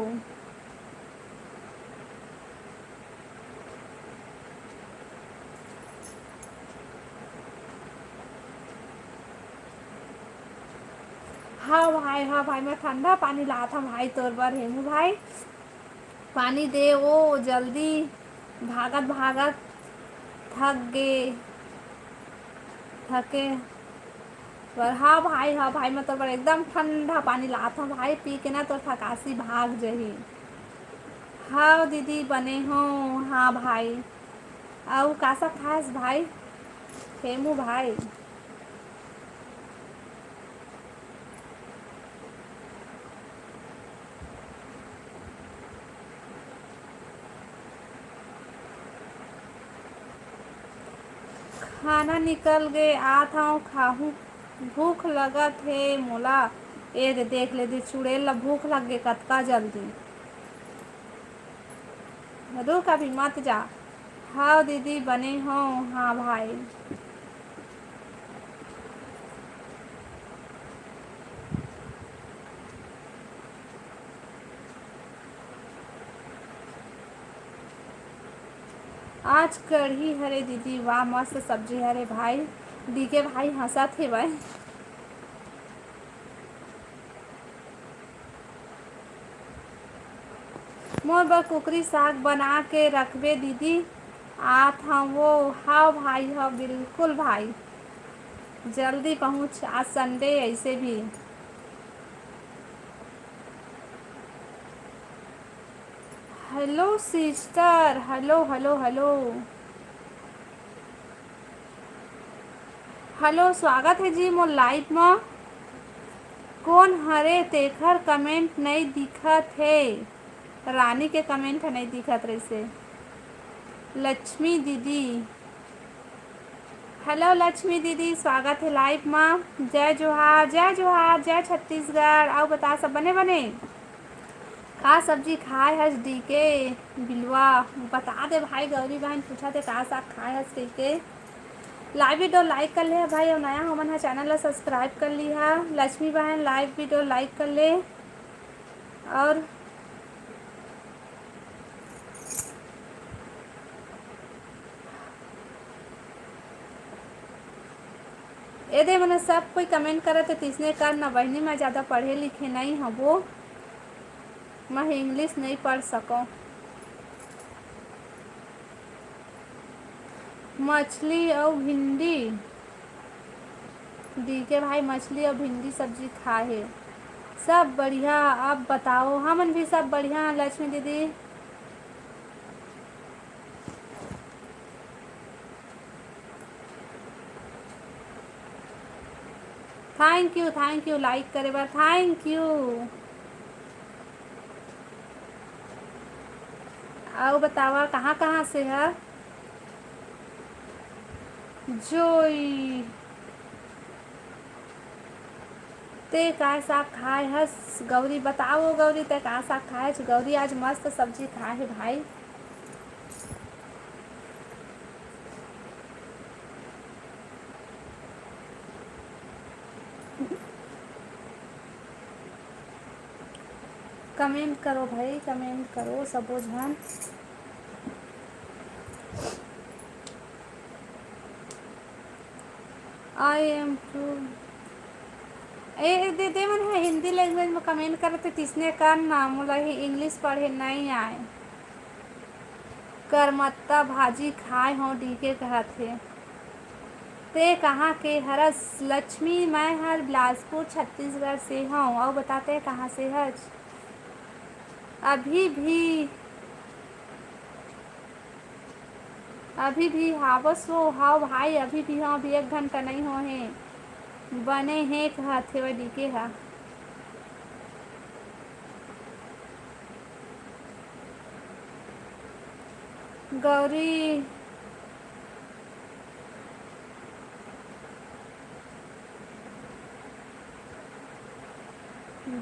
हाँ भाई मैं ठंडा पानी ला था भाई तोर बर हेमू भाई। पानी दे वो जल्दी। भागत भागत थक गए थके पर। हाँ भाई मैं तोर बर एकदम ठंडा पानी ला था भाई, पी के ना तो थकासी भाग जही। हाँ दीदी बने हो। हाँ भाई। और का सब खास भाई हेमू भाई? खाना निकल गए आत हूँ खाहूँ भूख लगत हे मोला। ए दे देख ले दी चुड़ैल ला भूख लग गे कतका जल्दी। रुक अभी मत जा। हाँ दीदी बने हो। हाँ भाई। आज कढ़ी हरे दीदी वाह मस्त सब्जी हरे भाई। दी के भाई हंसत हे भाई। मोर बर कुकरी साग बना के रखबे दीदी। आत हम वो। हाँ भाई हाँ बिल्कुल भाई। जल्दी पहुँच आज संडे ऐसे भी। Hello sister hello hello hello. Hello स्वागत है जी मोर लाइव में। कौन हरे तेखर कमेंट नहीं दिखत है। रानी के कमेंट नहीं दिखत रही। लक्ष्मी दीदी। हेलो लक्ष्मी दीदी स्वागत है लाइव में। जय जोहार जय जोहार जय छत्तीसगढ़। आओ बता सब बने बने का सब्जी खाए हस डी के बिलवा। बता दे भाई गौरी बहन पूछा थे का साग खाए हस डी के। लाइव वीडियो लाइक कर ले भाई और नया हमन है चैनल ला सब्सक्राइब कर ली है। लक्ष्मी बहन लाइव वीडियो लाइक कर ले। और ये दे मैंने सब कोई कमेंट करे थे तीसने कर ना बहनी मैं ज़्यादा पढ़े लिखे नहीं हूँ वो। मैं इंग्लिश नहीं पढ़ सकूँ। मछली और भिंडी दी के भाई मछली और भिंडी सब्जी खाए है। सब बढ़िया आप बताओ हमन भी सब बढ़िया लक्ष्मी दीदी। थैंक यू लाइक करे बार थैंक यू। आओ बतावा कहाँ कहाँ से है। जोई ते का साग खाए हस गौरी बताओ गौरी ते का साग खाए गौरी आज मस्त सब्जी खाए है भाई। कमेंट करो भाई कमेंट करो सबो झन। आई एम टू ए दीदी मन है हिंदी लैंग्वेज में कमेंट करते तिसने करना मोला ही इंग्लिश पढ़े नहीं आए। करमत्ता भाजी खाए हो डी के कहते। ते कहाँ के हरस लक्ष्मी मैं हर बिलासपुर छत्तीसगढ़ से हूँ। और बताते कहाँ से हज। अभी भी हावस हो हाँ भाई अभी भी हाँ अभी 1 घंटा नहीं हो है बने हैं कहते वे डी के हा। गौरी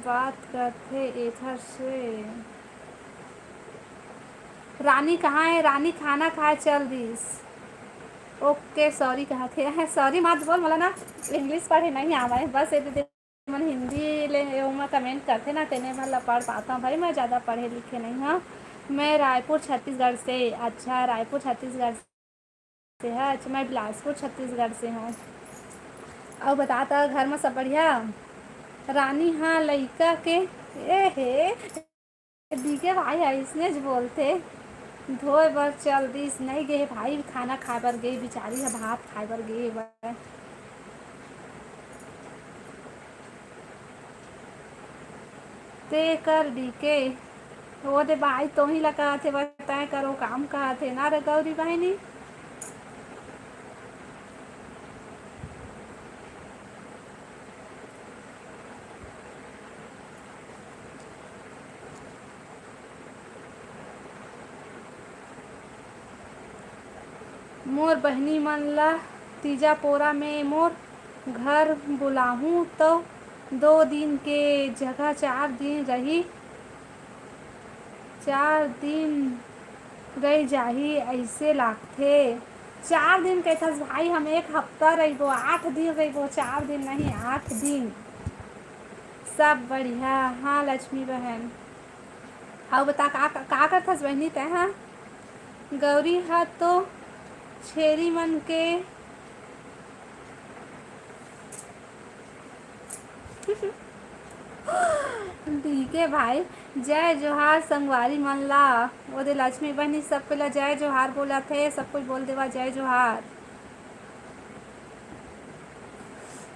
बात करते इधर से। रानी कहाँ है रानी खाना खाए चल दिस। ओके सॉरी कहा थे सॉरी मत बोल मला ना इंग्लिश पढ़े नहीं आवा बस ये दे मन हिंदी ले में कमेंट करते ना तेने मैं पढ़ पाता हूँ भाई मैं ज़्यादा पढ़े लिखे नहीं हूँ। मैं रायपुर छत्तीसगढ़ से। अच्छा रायपुर छत्तीसगढ़ से है। अच्छा मैं बिलासपुर छत्तीसगढ़ से हूँ। और बताता घर में सब बढ़िया। रानी हाँ लड़का के ए हे दी के भाई ऐसने बोलते धोए बर चल दिस नहीं गए भाई खाना खाए बर गए बिचारी है भात खाए बर गए ते कर दी के वो दे भाई तो ही लगा थे बताए करो काम कहा थे ना रे गौरी बहनी। मोर बहनी मन ला तीजा पोरा में मोर घर बुलाहूँ तो 2 दिन के जगह 4 दिन रही, 4 दिन रह जाही ऐसे लागथे। 4 दिन कहथस भाई, हम 1 हफ्ता रहिबो, 8 दिन रहिबो, 4 दिन नहीं 8 दिन। सब बढ़िया। हाँ लक्ष्मी बहन, हाँ बता का करथस बहनी तैं? गौरी हा तो छेरी मन के ठीक भाई, जय जोहार संगवारी मन ला। ओदे लक्ष्मी बहनी सब पहला जय जोहार बोला थे, सब कुछ बोल देवा जय जोहार।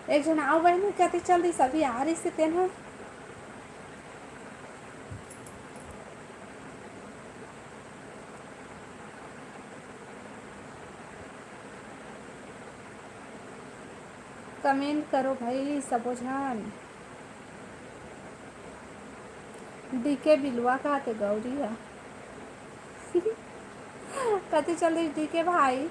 एक जन आओ बहनी कहती चल रही, सभी आ रही से तेन। कमेंट करो भाई सबो झन। डीके बिलवा कहते गौरी है। कति चल रही डीके भाई?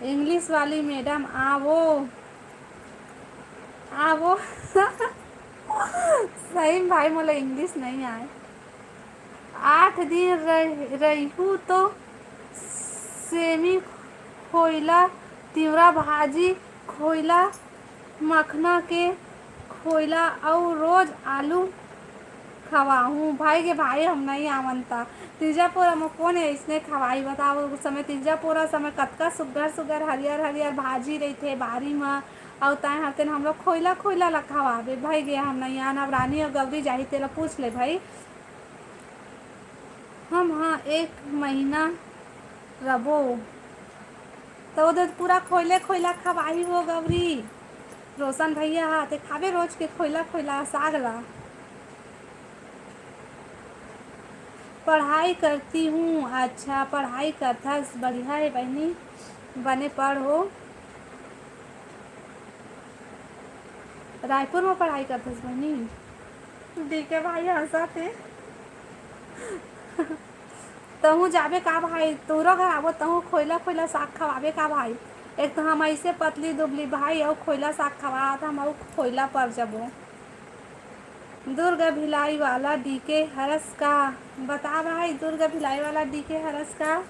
इंग्लिश वाली मैडम आवो आवो। सही में भाई मोला इंग्लिश नहीं आए। 8 दिन रहू तो सेमी खोइला, तिवरा भाजी खोइला, मखना के खोइला और रोज आलू खवाहूँ। भाई के भाई हम नहीं आवंता। तीजापुरा में कौन है इसने खवाई बताओ? उस समय तीजापुरा समय कतका सुग्घर सुग्घर हरियर हरियर भाजी रही थे बारी में, और तय हतेन हम लोग खोइला खोइला ला खवाबे। भाई गे हम नहीं आना। रानी और गौरी जाही तेला पूछ ले भाई। हम हाँ 1 महीना रबो तो उधर पूरा खोइले खोइला खवाही हो गौरी। रोशन भैया हा ते खावे रोज के खोइला खोइला साग ला। पढ़ाई करती हूँ। अच्छा पढ़ाई करता, बढ़िया है बहनी, बने पढ़ो। रायपुर में पढ़ाई करथस बहनी? ठीक है भाई हंसा थे। तहूँ जाबे का भाई? तोरो घर आवो तहूँ खोइला खोइला साग खवाबे का भाई? एक तो हम ऐसे पतली दुबली भाई और खोइला साग खवा था, हम और खोइला पर जबो। दुर्गा भिलाई वाला डीके हरस का बता भाई। दुर्गा भिलाई वाला डीके हरस का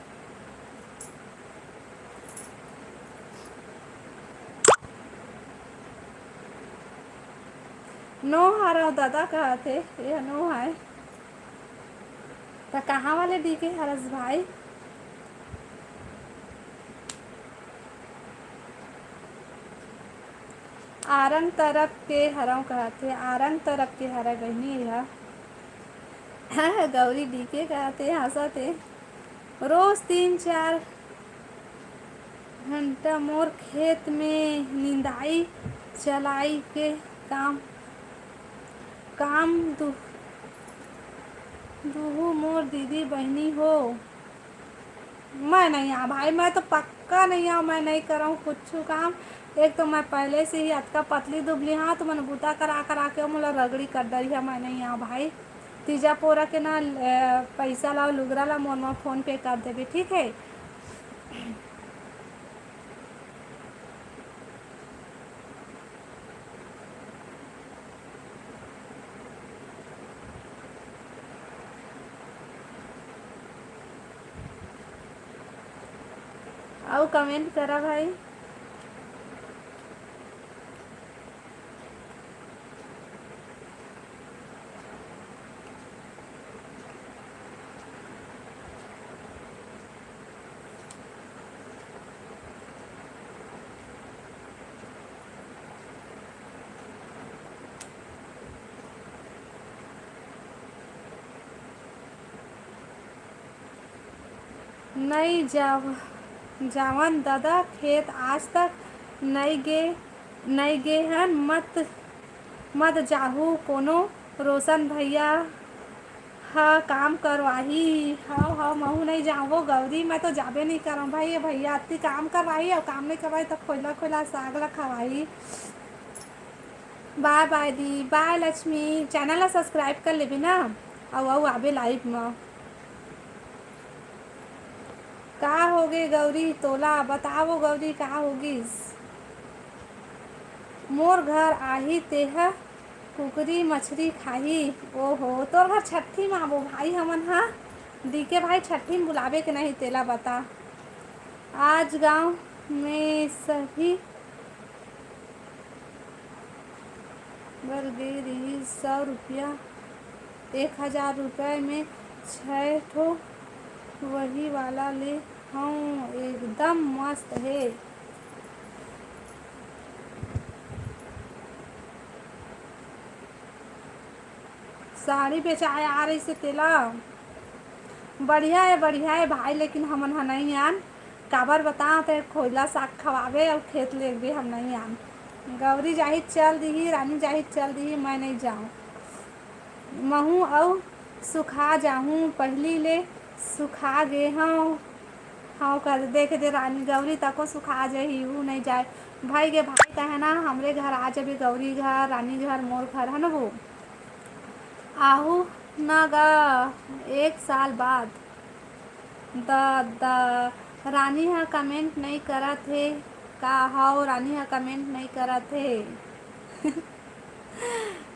नो हरा दादा कहते ये नो है तो कहाँ वाले डीके हरस भाई? आरंग तरफ के हरव कहते, आरंग तरफ के हरा बहनी है। हाँ, गौरी डीके कहते हंसते। रोज 3-4 घंटा मोर खेत में निंदाई चलाई के काम काम दूहू मोर दीदी बहनी हो। मैं नहीं आ भाई, मैं तो पक्का नहीं आ। मैं नहीं कर हूँ कुछ काम। एक तो मैं पहले से ही अतका पतली दुबली, हाँ तो मैंने बूता करा करा के मोला रगड़ी कर डरी है। मैं नहीं आ भाई। तीजा पोरा के ना पैसा लाओ लुगरा ला मोर फोन पे कर देबे, ठीक है? और कमेंट करा भाई। नहीं जावन दादा खेत आज तक नहीं गे हन। मत जाहू कोनो। रोशन भैया हाँ काम करवाही। हाँ हाँ महू नहीं जाऊँ गौरी, मैं तो जाबे नहीं करूँ भाई। ये भैया अति काम करवाई और काम नहीं करवाई तो खोला खोला साग ला खवाई। बाय बाय दी, बाय लक्ष्मी। चैनल ला सब्सक्राइब कर लेबी ना। और आबे लाइव में का होगे गौरी तोला बताओ गौरी का होगी। मोर घर आही तेहा कुकरी मछली खाही। ओहो तोर घर छठी में आबो भाई हमन। हाँ दी के भाई छठी में बुलावे के नहीं तेला बता। आज गांव में सभी बरगेरी 100 रुपया 1000 रुपये में 6 ठो वही वाला ले हाँ एकदम मस्त है। साड़ी बेचाए आ रही से तेला बढ़िया है भाई, लेकिन हमन ह नहीं आन। काबर बता ते खोला साग खवावे और खेत ले भी हम नहीं आन। गौरी जाही चल दी, रानी जाही चल दी, मैं नहीं जाऊँ। महू और सुखा जाऊँ पहली ले सुखा गे हूँ। हाँ कर देख दे रानी गौरी तको सुखा जाही वो नहीं जाए। भाई के भाई कहे ना हमरे घर आ जाबे गौरी घर रानी घर मोर घर है ना वो आहू ना गा 1 साल बाद। द रानी हा कमेंट नहीं करत हे का हाउ रानी हा कमेंट नहीं करत हे।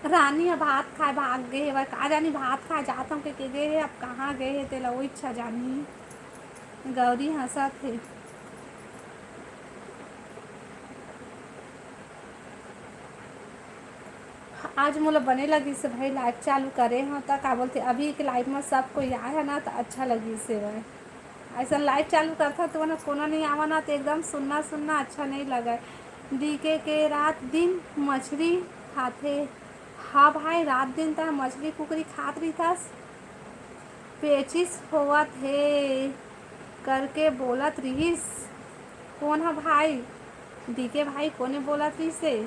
रानी हा भात खाए भाग गए हे का जानी भात खाए जात हम के गए हे अब कहाँ गए हे तेला वो इच्छा जानी। गौरी हंसत हे। आज मोला बने लगी से भाई लाइव चालू करे हाँ तो का बोलते अभी के लाइव में सब कोई आए है ना तो अच्छा लगी से भाई। ऐसा लाइव चालू करता तो ना कोनो नहीं आवा ना तो एकदम सुनना सुनना अच्छा नहीं लगा। डीके के रात दिन मछली खाते। हाँ भाई रात दिन तक मछली कुकरी खात रही था। पेचिस होवत हे करके बोलत रहीस। कौन है भाई? डीके भाई कोने बोलत रही से?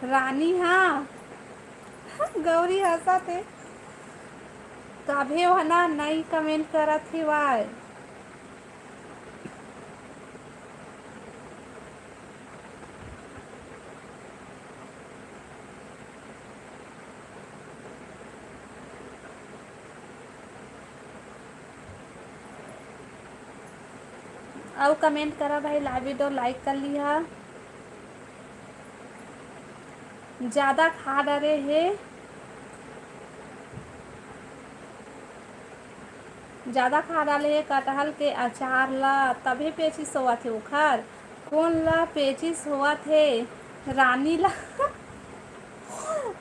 रानी हाँ गौरी हंसा थे तभी वो ना नहीं कमेंट करत थी वाई। अब कमेंट करा भाई लाइव वीडियो लाइक कर लिया। ज़्यादा खा डरे है ज़्यादा खा डाले है कटहल के अचार ला तभी पेचिस हुआ थे उखर। कौन ला पेचिस हुआ थे? रानी ला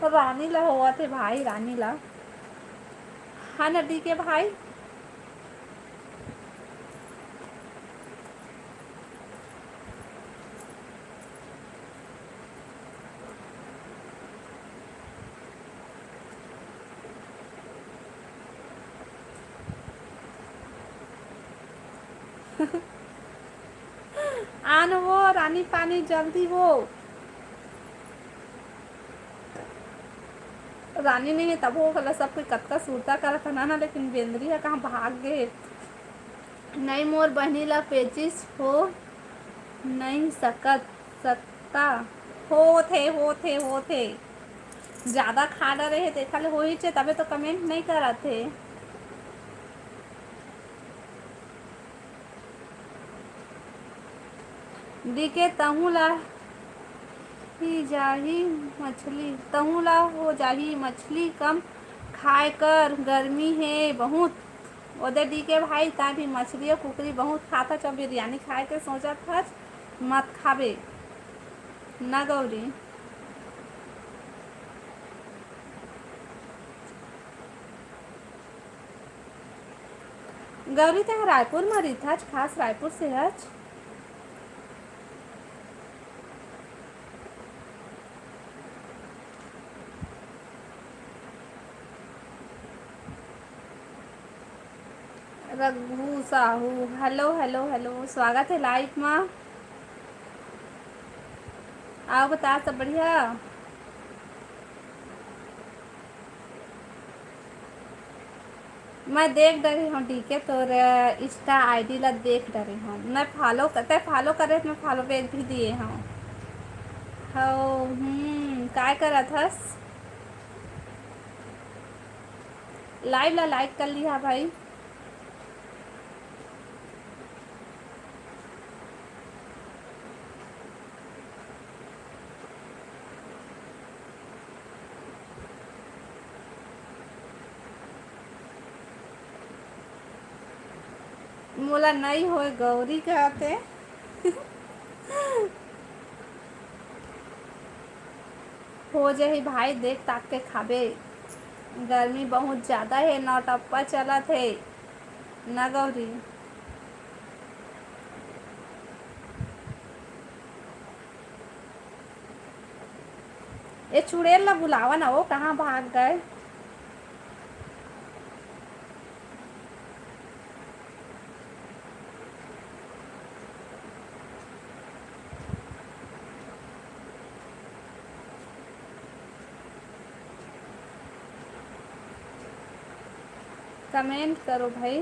रानी ला हुआ थे भाई रानी ला। हाँ नदी के भाई आन वो रानी पानी जल्दी वो रानी नहीं है तब हो गला सब कोई कत्ता सूरता करत ना लेकिन बेंदरी है कहाँ भाग गए। नहीं मोर बहनी ला पेचिस हो नहीं सकता हो थे ज़्यादा खा डरे है देखा ले हो ही चे तबे तो कमेंट नहीं करा थे। दिखे तहूँ ला ही जाही मछली तहूँ ला हो जाही मछली कम खाए कर गर्मी है बहुत। ओदे दी के भाई ता भी मछली और कुकरी बहुत खाता जब बिरयानी खाए के सोचा था मत खाबे ना गौरी। गौरी ते रायपुर में रही था खास रायपुर से हज। Raghu Sahu. Hello hello hello, स्वागत है लाइव में। आओ बता, सब बढ़िया। मैं देख रही हूँ, ठीक है, तो इंस्टा आईडी ला देख रही हूँ। मैं फॉलो करते फॉलो करे तो मैं फॉलो बैक भी दिए हूँ। हो। काय करत हस? लाइव ला लाइक कर लिया भाई। मोला नहीं होए गौरी कहते। हो जाही भाई, देख ताक के खाबे। गर्मी बहुत ज़्यादा है, नौटप्पा चलत है ना गौरी। ये चुड़ैल ला बुलावा ना, वो कहाँ भाग गए। कमेंट करो भाई।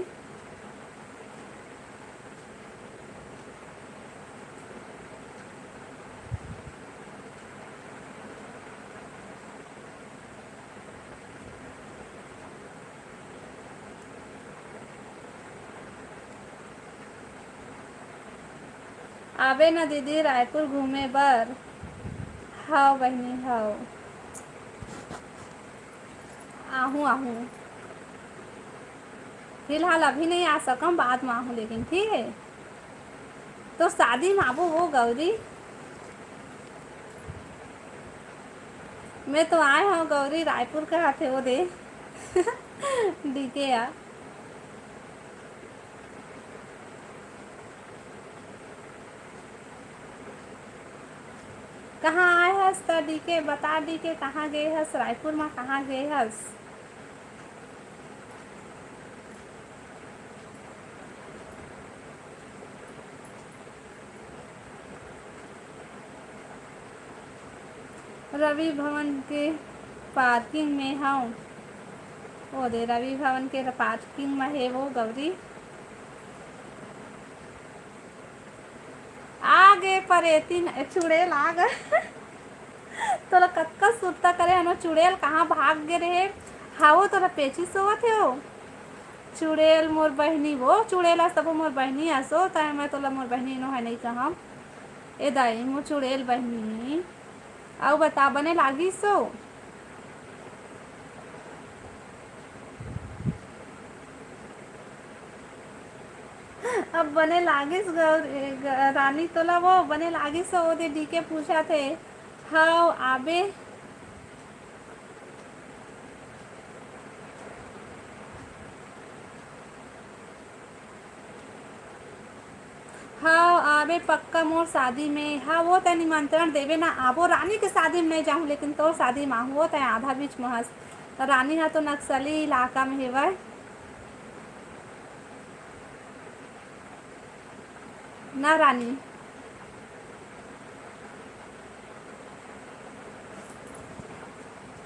आबे ना दीदी रायपुर घूमे बर। हाँ बहनी, हाँ। आहूँ आहूँ। फिलहाल अभी नहीं आ सकम, बाद में आहूँ, लेकिन ठीक है। तो शादी में आबू वो गौरी। मैं तो आए हूँ गौरी, रायपुर का हाथे वो दे। डीके आ। कहाँ आए हस तो डीके बता, डीके कहाँ गए हस, रायपुर में कहाँ गए हस? रवि भवन के पार्किंग में हूँ। वो दे रवि भवन के पार्किंग में है वो गौरी। आ गए परेती चुड़ैल आ गए। तोला कक्का सुत्ता करे हनो, चुड़ैल कहाँ भाग गए रहे। हाओ तोला पेची सोवत है हो। चुड़ैल मोर बहनी, वो चुड़ैल आ सब मोर बहनी आसो, तय मैं तोला मोर बहनी नो है नहीं कहम। ए दाई मोर चुड़ैल बहनी। आओ बता, बने लागी सो। अब बने लागिस रानी तोला वो बने लागिस सो, ओदे डीके पूछा थे। हाँ आबे। हाँ आबे पक्का मोर शादी में। हाँ वो तय निमंत्रण देवे ना आबो, रानी के शादी में नहीं जाऊँ, लेकिन तोर शादी में आहूँ। तय आधा बीच में हंस। रानी है तो नक्सली इलाका में हेवै ना रानी।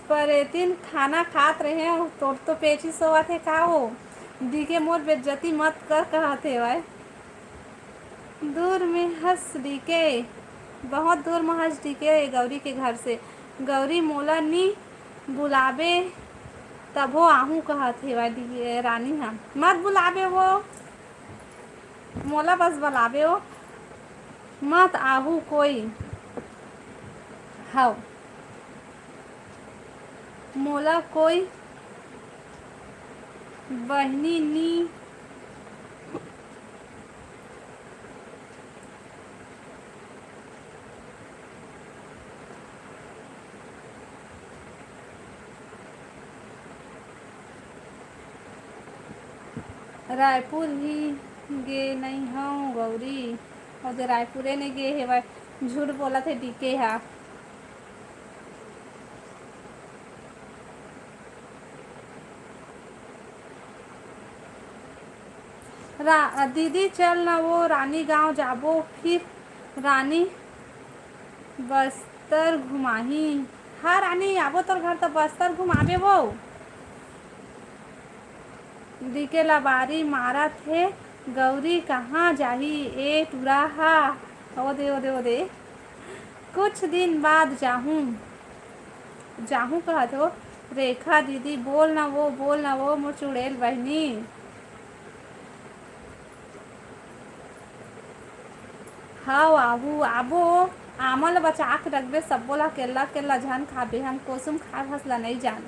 पर ए दिन खाना खात रहे हो, तोर तो पेची सोवा थे का हो। डीके मोर बेज्जती मत कर कहते भाई। दूर में हंस डीके। बहुत दूर में हंस डीके गौरी के घर से। गौरी मोला नी बुलाबे तभो आहूँ कहत हे भाई रानी। हम मत बुलाबे वो, मोला बस बुलाबे हो, मत आहू कोई। हाँ मोला कोई बहनी नी। रायपुर ही गे नहीं हूँ गौरी। और जो रायपुरे ने गे है भाई, झूठ बोला थे डीके हा। दीदी चल ना वो रानी गांव जाबो फिर रानी बस्तर घुमाही। हाँ रानी आबो तोर घर तो बस्तर घुमाबे वो। दिखे लबारी मारा थे गौरी कहाँ जाही ए टुराहा। ओदे ओदे ओदे कुछ दिन बाद जाहूँ जाहूँ कहत हो। रेखा दीदी बोल ना वो मोर चुड़ैल बहनी। हाँ आबू आबो आमल बचा के रखबे सब्बो ला केला केला झन खाबे हम कोसुम खाए हंसला नहीं जान।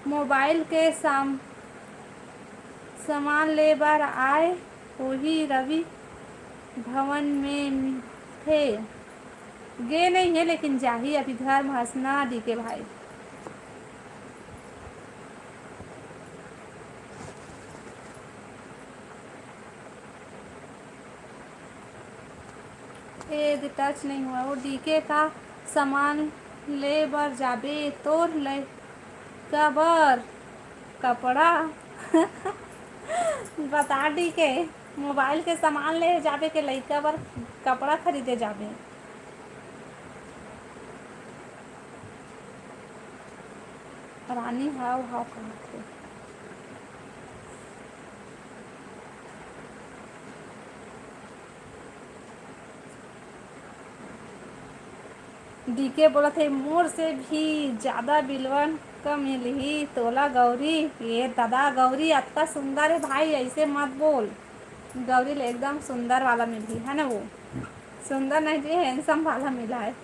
मोबाइल के सामान ले बार आए वही रवि भवन में थे। गे नहीं है लेकिन जाही अभी घर में हंसना डी के भाई। ए टच नहीं हुआ वो डीके का सामान ले बर जाबे तोर ले कबर कपड़ा बता डीके मोबाइल के सामान ले जाबे के लइका बर कपड़ा खरीदे जाबे। रानी हाव हाव कहत हे। डीके बोला थे मोर से भी ज्यादा बिलवन क मिलही तोला गौरी। ये दादा गौरी अतना सुंदर है भाई ऐसे मत बोल। गौरी ले एकदम सुंदर वाला मिली है ना वो। सुंदर नहीं जी हैंडसम वाला मिला है।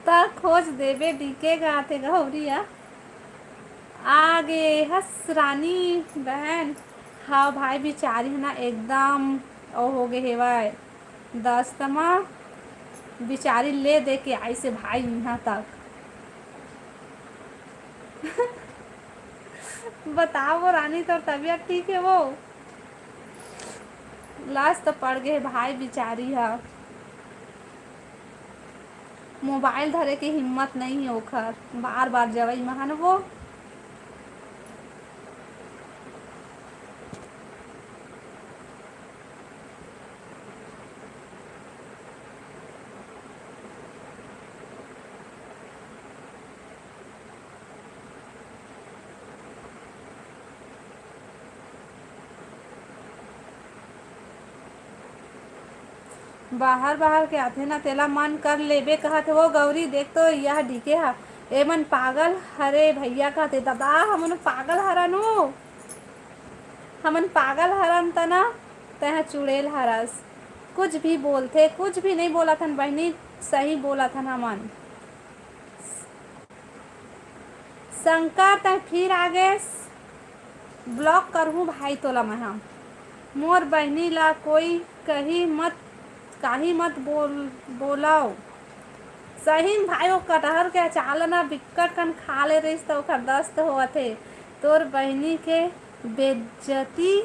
ता खोज देवे डीके का थे गौरिया आगे हंस रानी बहन। हाँ भाई बेचारी है ना एकदम ओ हो गए हेवाय दस्तमा बेचारी ले दे के आई से भाई यहाँ तक। बताओ वो रानी तो तबीयत ठीक है वो। लाश तो पड़ गए भाई बेचारी है। मोबाइल धरे की हिम्मत नहीं है ओखर बार बार जवई महान वो। बाहर बाहर के आथे ना तेला मन कर लेबे कहत वो गौरी देख तो यह डीके हा ए मन पागल हरे भैया कहते दादा हमन पागल हरनु हमन पागल हरन तना तह चुड़ैल हरस। कुछ भी बोलते कुछ भी नहीं बोला थन बहनी सही बोला थन हमन। शंकर तय फिर आगे ब्लॉक करहूँ भाई तोला मैं हम मोर बहनी ला कोई काही मत बोलाओ। सही में भाई वो कटहर के अचार ना बिक्कट कन खा ले रहीस तो ओखर दस्त होवत हे। तोर बहनी के बेज्जती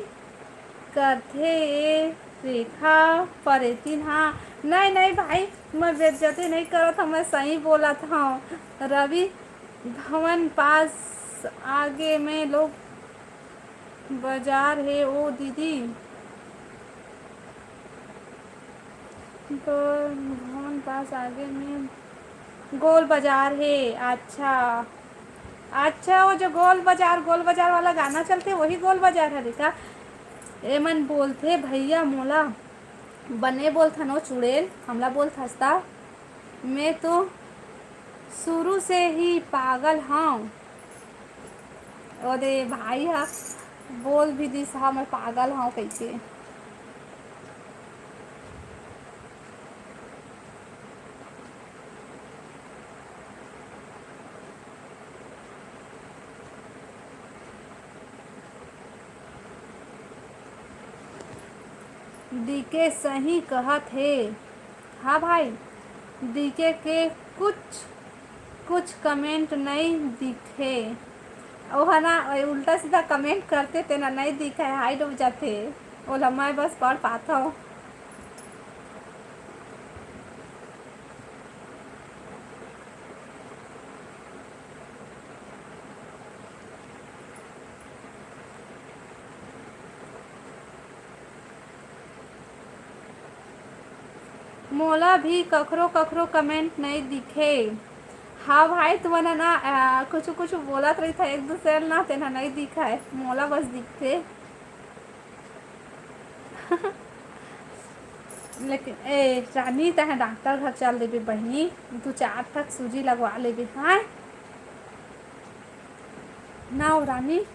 करथे ए रेखा परेतिन। हाँ नहीं नहीं भाई मैं बेज्जती नहीं करत हूँ मैं सही बोलत हूँ। रवि भवन पास आगे में लोग बाजार है ओ दीदी तो भवन पास आगे में गोल बाजार है। अच्छा अच्छा वो जो गोल बाजार वाला गाना चलते वही गोल बाजार है देखा। ए मन बोलते भैया मोला बने बोलथन वो चुड़ैल हमला बोलथसता मैं तो शुरू से ही पागल हूँ। ओदे भाई हा बोल भी दिस हाँ मैं पागल हूँ कैसे। डीके सही कहत है। हाँ भाई डीके के कुछ कुछ कमेंट नहीं दिखे ओह ना उल्टा सीधा कमेंट करते थे ना नहीं दिखा है हाइड हो जाते ओला मैं बस पढ़ पाता हूँ। मोला भी कखरो कखरो कमेंट नहीं दिखे। हाँ भाई तुम्हारा ना कुछ कुछ बोलत रही था एक दूसरे ना तेना नहीं दिखा है मोला बस दिखते। लेकिन ए रानी तह डॉक्टर घर चल देबे बहनी। तू 4 तक सूजी लगवा लेबे हाँ ना हो रानी।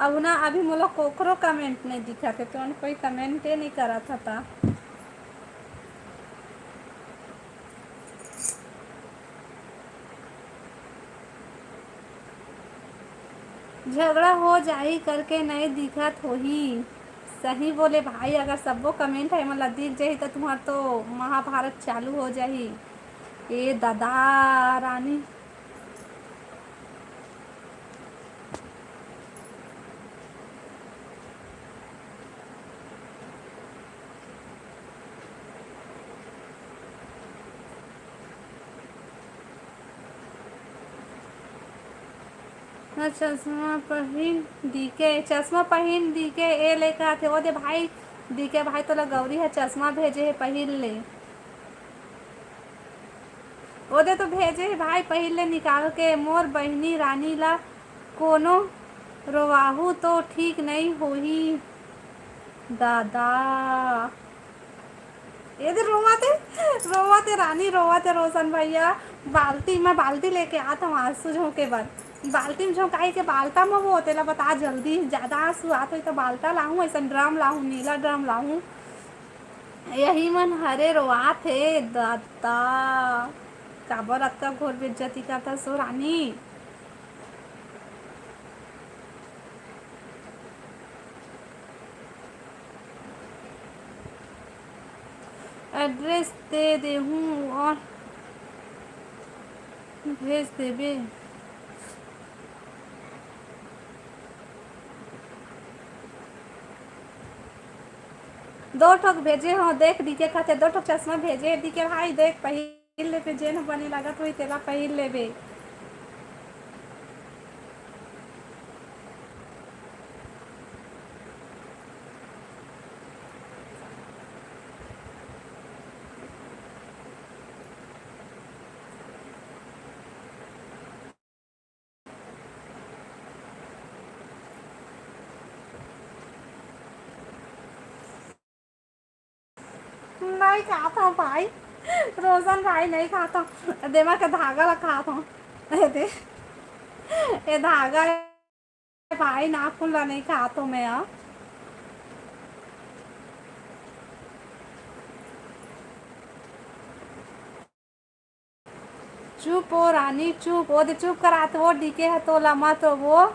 अब ना अभी मोला कोकरो कमेंट नहीं दिखा थे तो कोई कमेंट ही नहीं करा था। झगड़ा हो जाही करके नहीं दिखत होही। सही बोले भाई अगर सबको कमेंट है मतलब दिख जाही तो तुम्हार तो महाभारत चालू हो जाही। ए दादा रानी। चश्मा पहन दिके ए लेकर आते वो दे भाई दिके भाई तो गौरी है चश्मा भेजे है पहन ले। ओदे तो भेजे है भाई पहन ले निकाल के मोर बहनी रानी ला कोनो रोवाहू तो ठीक नहीं होही। दादा ये दे रोवाते रानी रोवाते रोशन भैया। बाल्टी में बाल्टी लेके आता हूँ आंसू झोंके बाद बाल्टी में झोंकाई के बाल्टा में वो तेला बता जल्दी ज़्यादा आंसू आते तो बाल्टा लाऊं ऐसा ड्रम लाऊं नीला ड्रम लाऊं। यही मन हरे रोआ थे दादा। काबर अत्ता घोर बेइज्जती करता सो रानी। एड्रेस दे हूँ और भेज देबे। 2 ठोक भेजे हो देख दिखे खाते 2 ठोक चश्मा भेजे दिखे भाई देख पहिल लेबे जेन बने लागत हुई तेला पहिल लेबे। नहीं खाता हूँ भाई रोशन भाई नहीं खाता हूँ देवा का धागा ला खाता हूँ। ये धागा भाई नाखून ला नहीं खाता हूँ मैं यहाँ। चुप हो रानी चुप वो दे चुप कराते हो डीके है तो लम्बा तो वो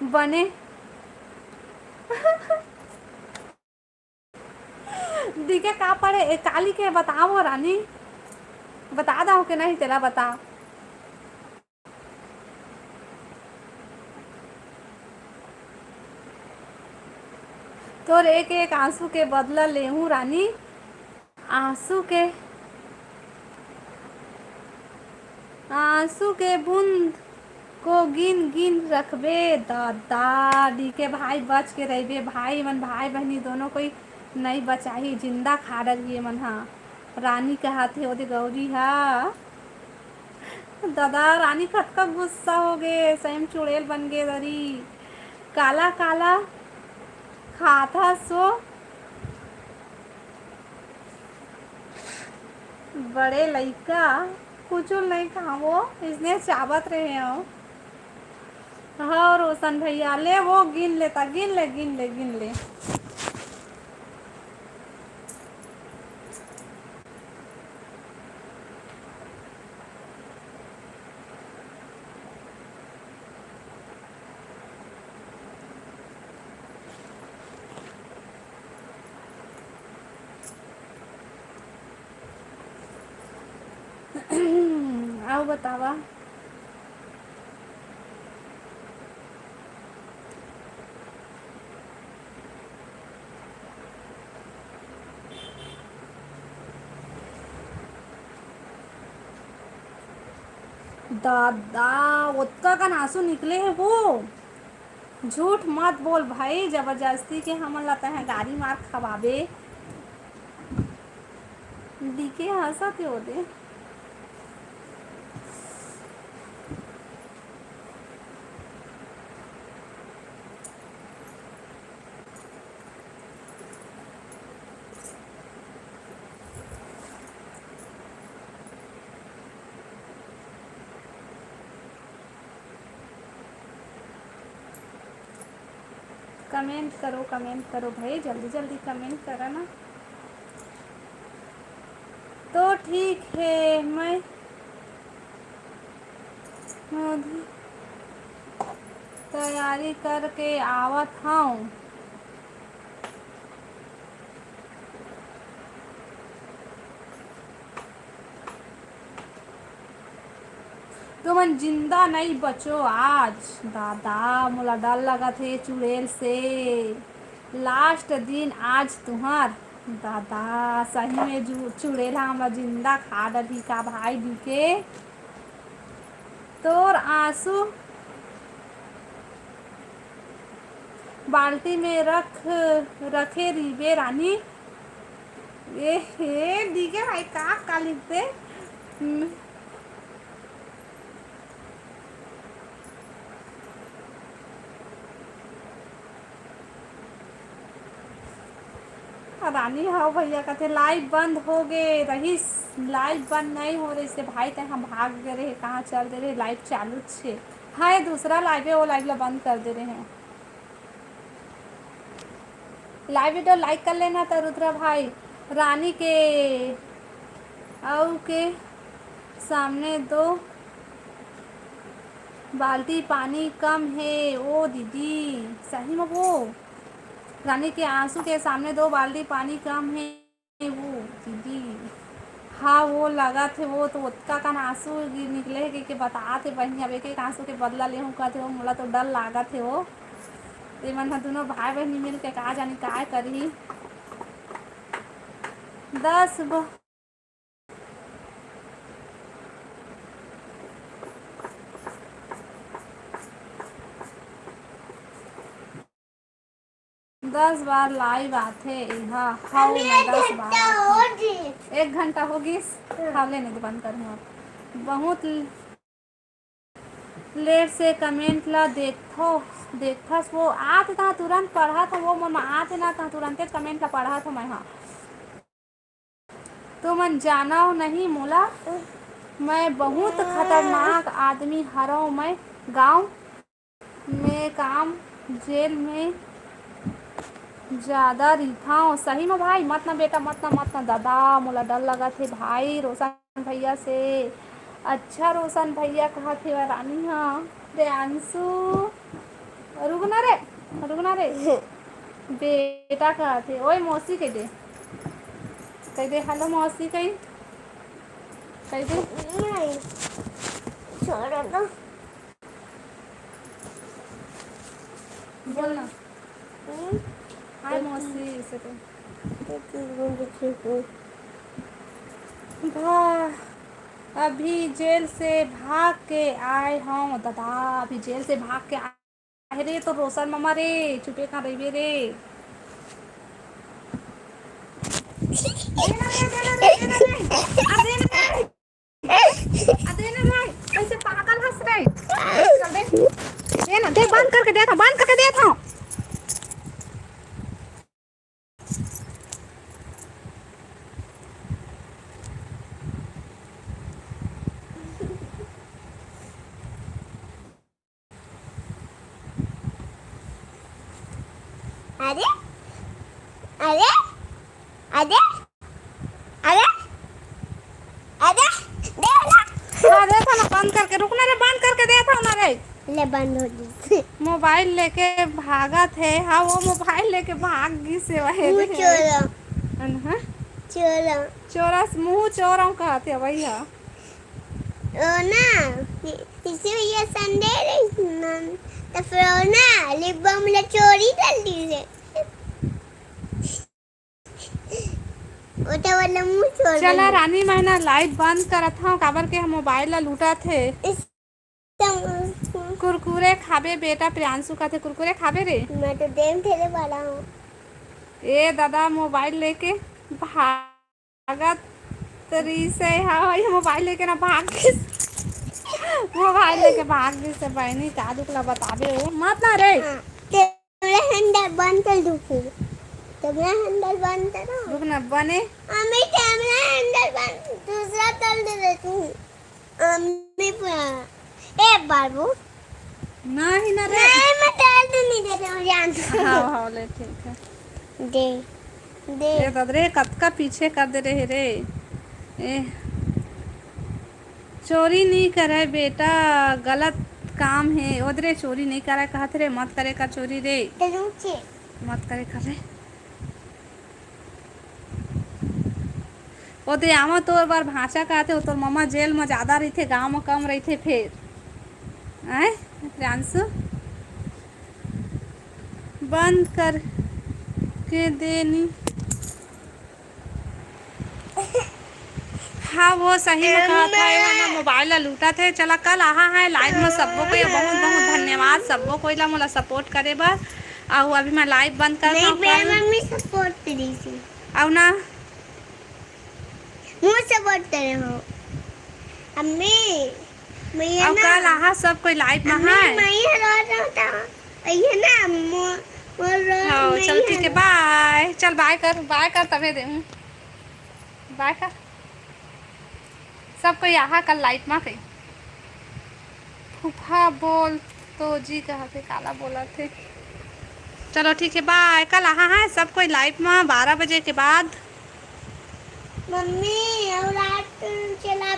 बने। डीके का पड़े काली के बताओ रानी बता दो कि नहीं तेरा बता। तोर एक एक आंसू के बदला ले हूँ रानी। आंसू के बूंद को गिन गिन रखबे दादा। डी के भाई बच के रहिबे भाई मन भाई बहनी दोनों कोई नहीं बचाही जिंदा खा रही मन हाँ। रानी कहते ओदे गौरी हा दादा रानी कतका गुस्सा हो गए सही चुड़ैल बन गए दरी। काला काला खाता सो बड़े लइका कुछ नहीं खाओ इसने चावत रहे हो। हाँ रोशन भैया ले वो गिन लेता गिन ले। आओ बतावा। दादा उतना का आंसू निकले है वो। झूठ मत बोल भाई, जबरदस्ती के हमन लाता है गाड़ी मार खवाबे। दिखे हंसा के होते। कमेंट करो भाई, जल्दी जल्दी कमेंट करो ना। तो ठीक है, मैं तैयारी करके आवत हूँ। तुमन जिंदा नहीं बचो आज। दादा मोला डर लगा थे चुड़ैल से। लास्ट दिन आज तुहार। दादा सही में चुड़ैल हमरा जिंदा खा डली का भाई दी के। तोर आंसू बाल्टी में रखे रिबे रानी। ए हे दिखे भाई का लिखते। रानी हाँ भैया कहते लाइव बंद हो गए रही। लाइव बंद नहीं हो रही से भाई, तक हम भाग गए रहे, कहाँ चल दे रहे, लाइव चालू छे। हाँ ये दूसरा लाइव है, वो लाइव ला बंद कर दे रहे हैं। लाइव वीडियो लाइक कर लेना तो रुद्रा भाई। रानी के के सामने 2 बाल्टी पानी कम है। ओ दीदी सही में वो रानी के आंसू के सामने 2 बाल्टी पानी कम है वो दीदी। हाँ वो लगा थे वो तो उतना का आंसू निकले के बता थे बहनी। अब एक आंसू के बदला ले हूँ कहते हो, मोला तो डर लागा थे वो। मन दोनों भाई बहनी मिल के कहा जानी काय करी। 10 बार लाइव आते यहाँ। हाँ मैं 10 बार 1 घंटा होगी। हाँ लेने दे बंद करूँ। अब बहुत लेट से कमेंट ला देखा वो आते था तुरंत पढ़ा था वो मन आते ना था तुरंत कमेंट ला पढ़ा था मैं। हाँ तो मन जाना नहीं मोला, मैं बहुत खतरनाक आदमी हराऊँ। मैं गांव में काम जेल में ज़्यादा रिथा हूँ। सही में भाई मत ना बेटा मत ना दादा मोला डर लगा थे भाई रोशन भैया से। अच्छा रोशन भैया कहा थे रानी। हाँ रेयांशु रुकना रे बेटा कहा थे। ओए मौसी कह दे हेलो मौसी कह दे छोड़ दो बोलना। हाय मौसी से अभी जेल से भाग के आए हूँ दादा। अभी जेल से भाग के आए रे तो रोशन मामा रे चुपे कहाँ रही रे। ऐसे पागल हंस रहे। देख बंद करके देता हूँ। अरे अरे अरे अरे अरे देखो ना बंद करके रुकना रे। बंद करके देखो ना रे। ले बंद हो गई। मोबाइल लेके भागा थे। हाँ वो मोबाइल लेके भाग गई से वही चोरा मुँह चोरा कहते भैया। ओ ना इसी ये संडे तो फिर ना लिप बाम ला चोरी कर दी से। ओटा वाला मुंह चोर चला रानी मैंने लाइट बंद करा था काबर के हम मोबाइल ला लूटा थे। कुरकुरे खाबे बेटा, प्रियांशु का थे कुरकुरे खाबे रे। मैं तो गेम खेलने वाला हूँ। ए दादा मोबाइल लेके भागत तरी से, हाँ ये मोबाइल लेके ना भाग गई। मोबाइल लेके भाग गई से बहनी का दुखला बताबे हो मत ना रे। हाँ, तेरा हैंडल बंद कर दूँ फिर। कैमरा हैंडल बंद करो। रुक ना बने। मम्मी कैमरा हैंडल बंद, दूसरा तल दे देती हूँ। मम्मी ए बाबू नहीं ना रे। नहीं, मैं तल तो नहीं देती हूँ जान। हाँ हाँ ले ठीक है। दे दे ए दादरे कद का पीछे कर दे रहे रे। ए चोरी नहीं करे बेटा, गलत काम है। उधरे चोरी नहीं करे कहते रे, मत करे का चोरी रे, रुचे मत करे कर रे। ओ दे आमा तोर बार भाषा कहते हो, तोर मम्मा जेल में ज्यादा रही थे, गाँव में कम रही थे फिर आए प्रियांशु बंद कर के देनी। हाँ वो सही में कहा था, ये ना मोबाइल लूटा थे। चला कल आहा है लाइव में सबको को बहुत बहुत धन्यवाद सबको कोई ला मोला सपोर्ट करे बार। आओ अभी मैं लाइव बंद कर नहीं, मेरी मम्मी सपोर्ट करी थी। आओ ना मुझे सपोर्ट करे हो अम्मी। मैं अब ना कल आहा सब कोई लाइव में है। मैं ये रोज होता ये ना हाँ चल ठीक है बाय। चल बाय कर तबे दे बाय कर। सब कोई आहा कल लाइट में कही फूफा बोल तो जी कहा थे काला बोला थे। चलो ठीक है बाय। कल आहा है सब कोई लाइव में 12 बजे के बाद। मम्मी और रात चला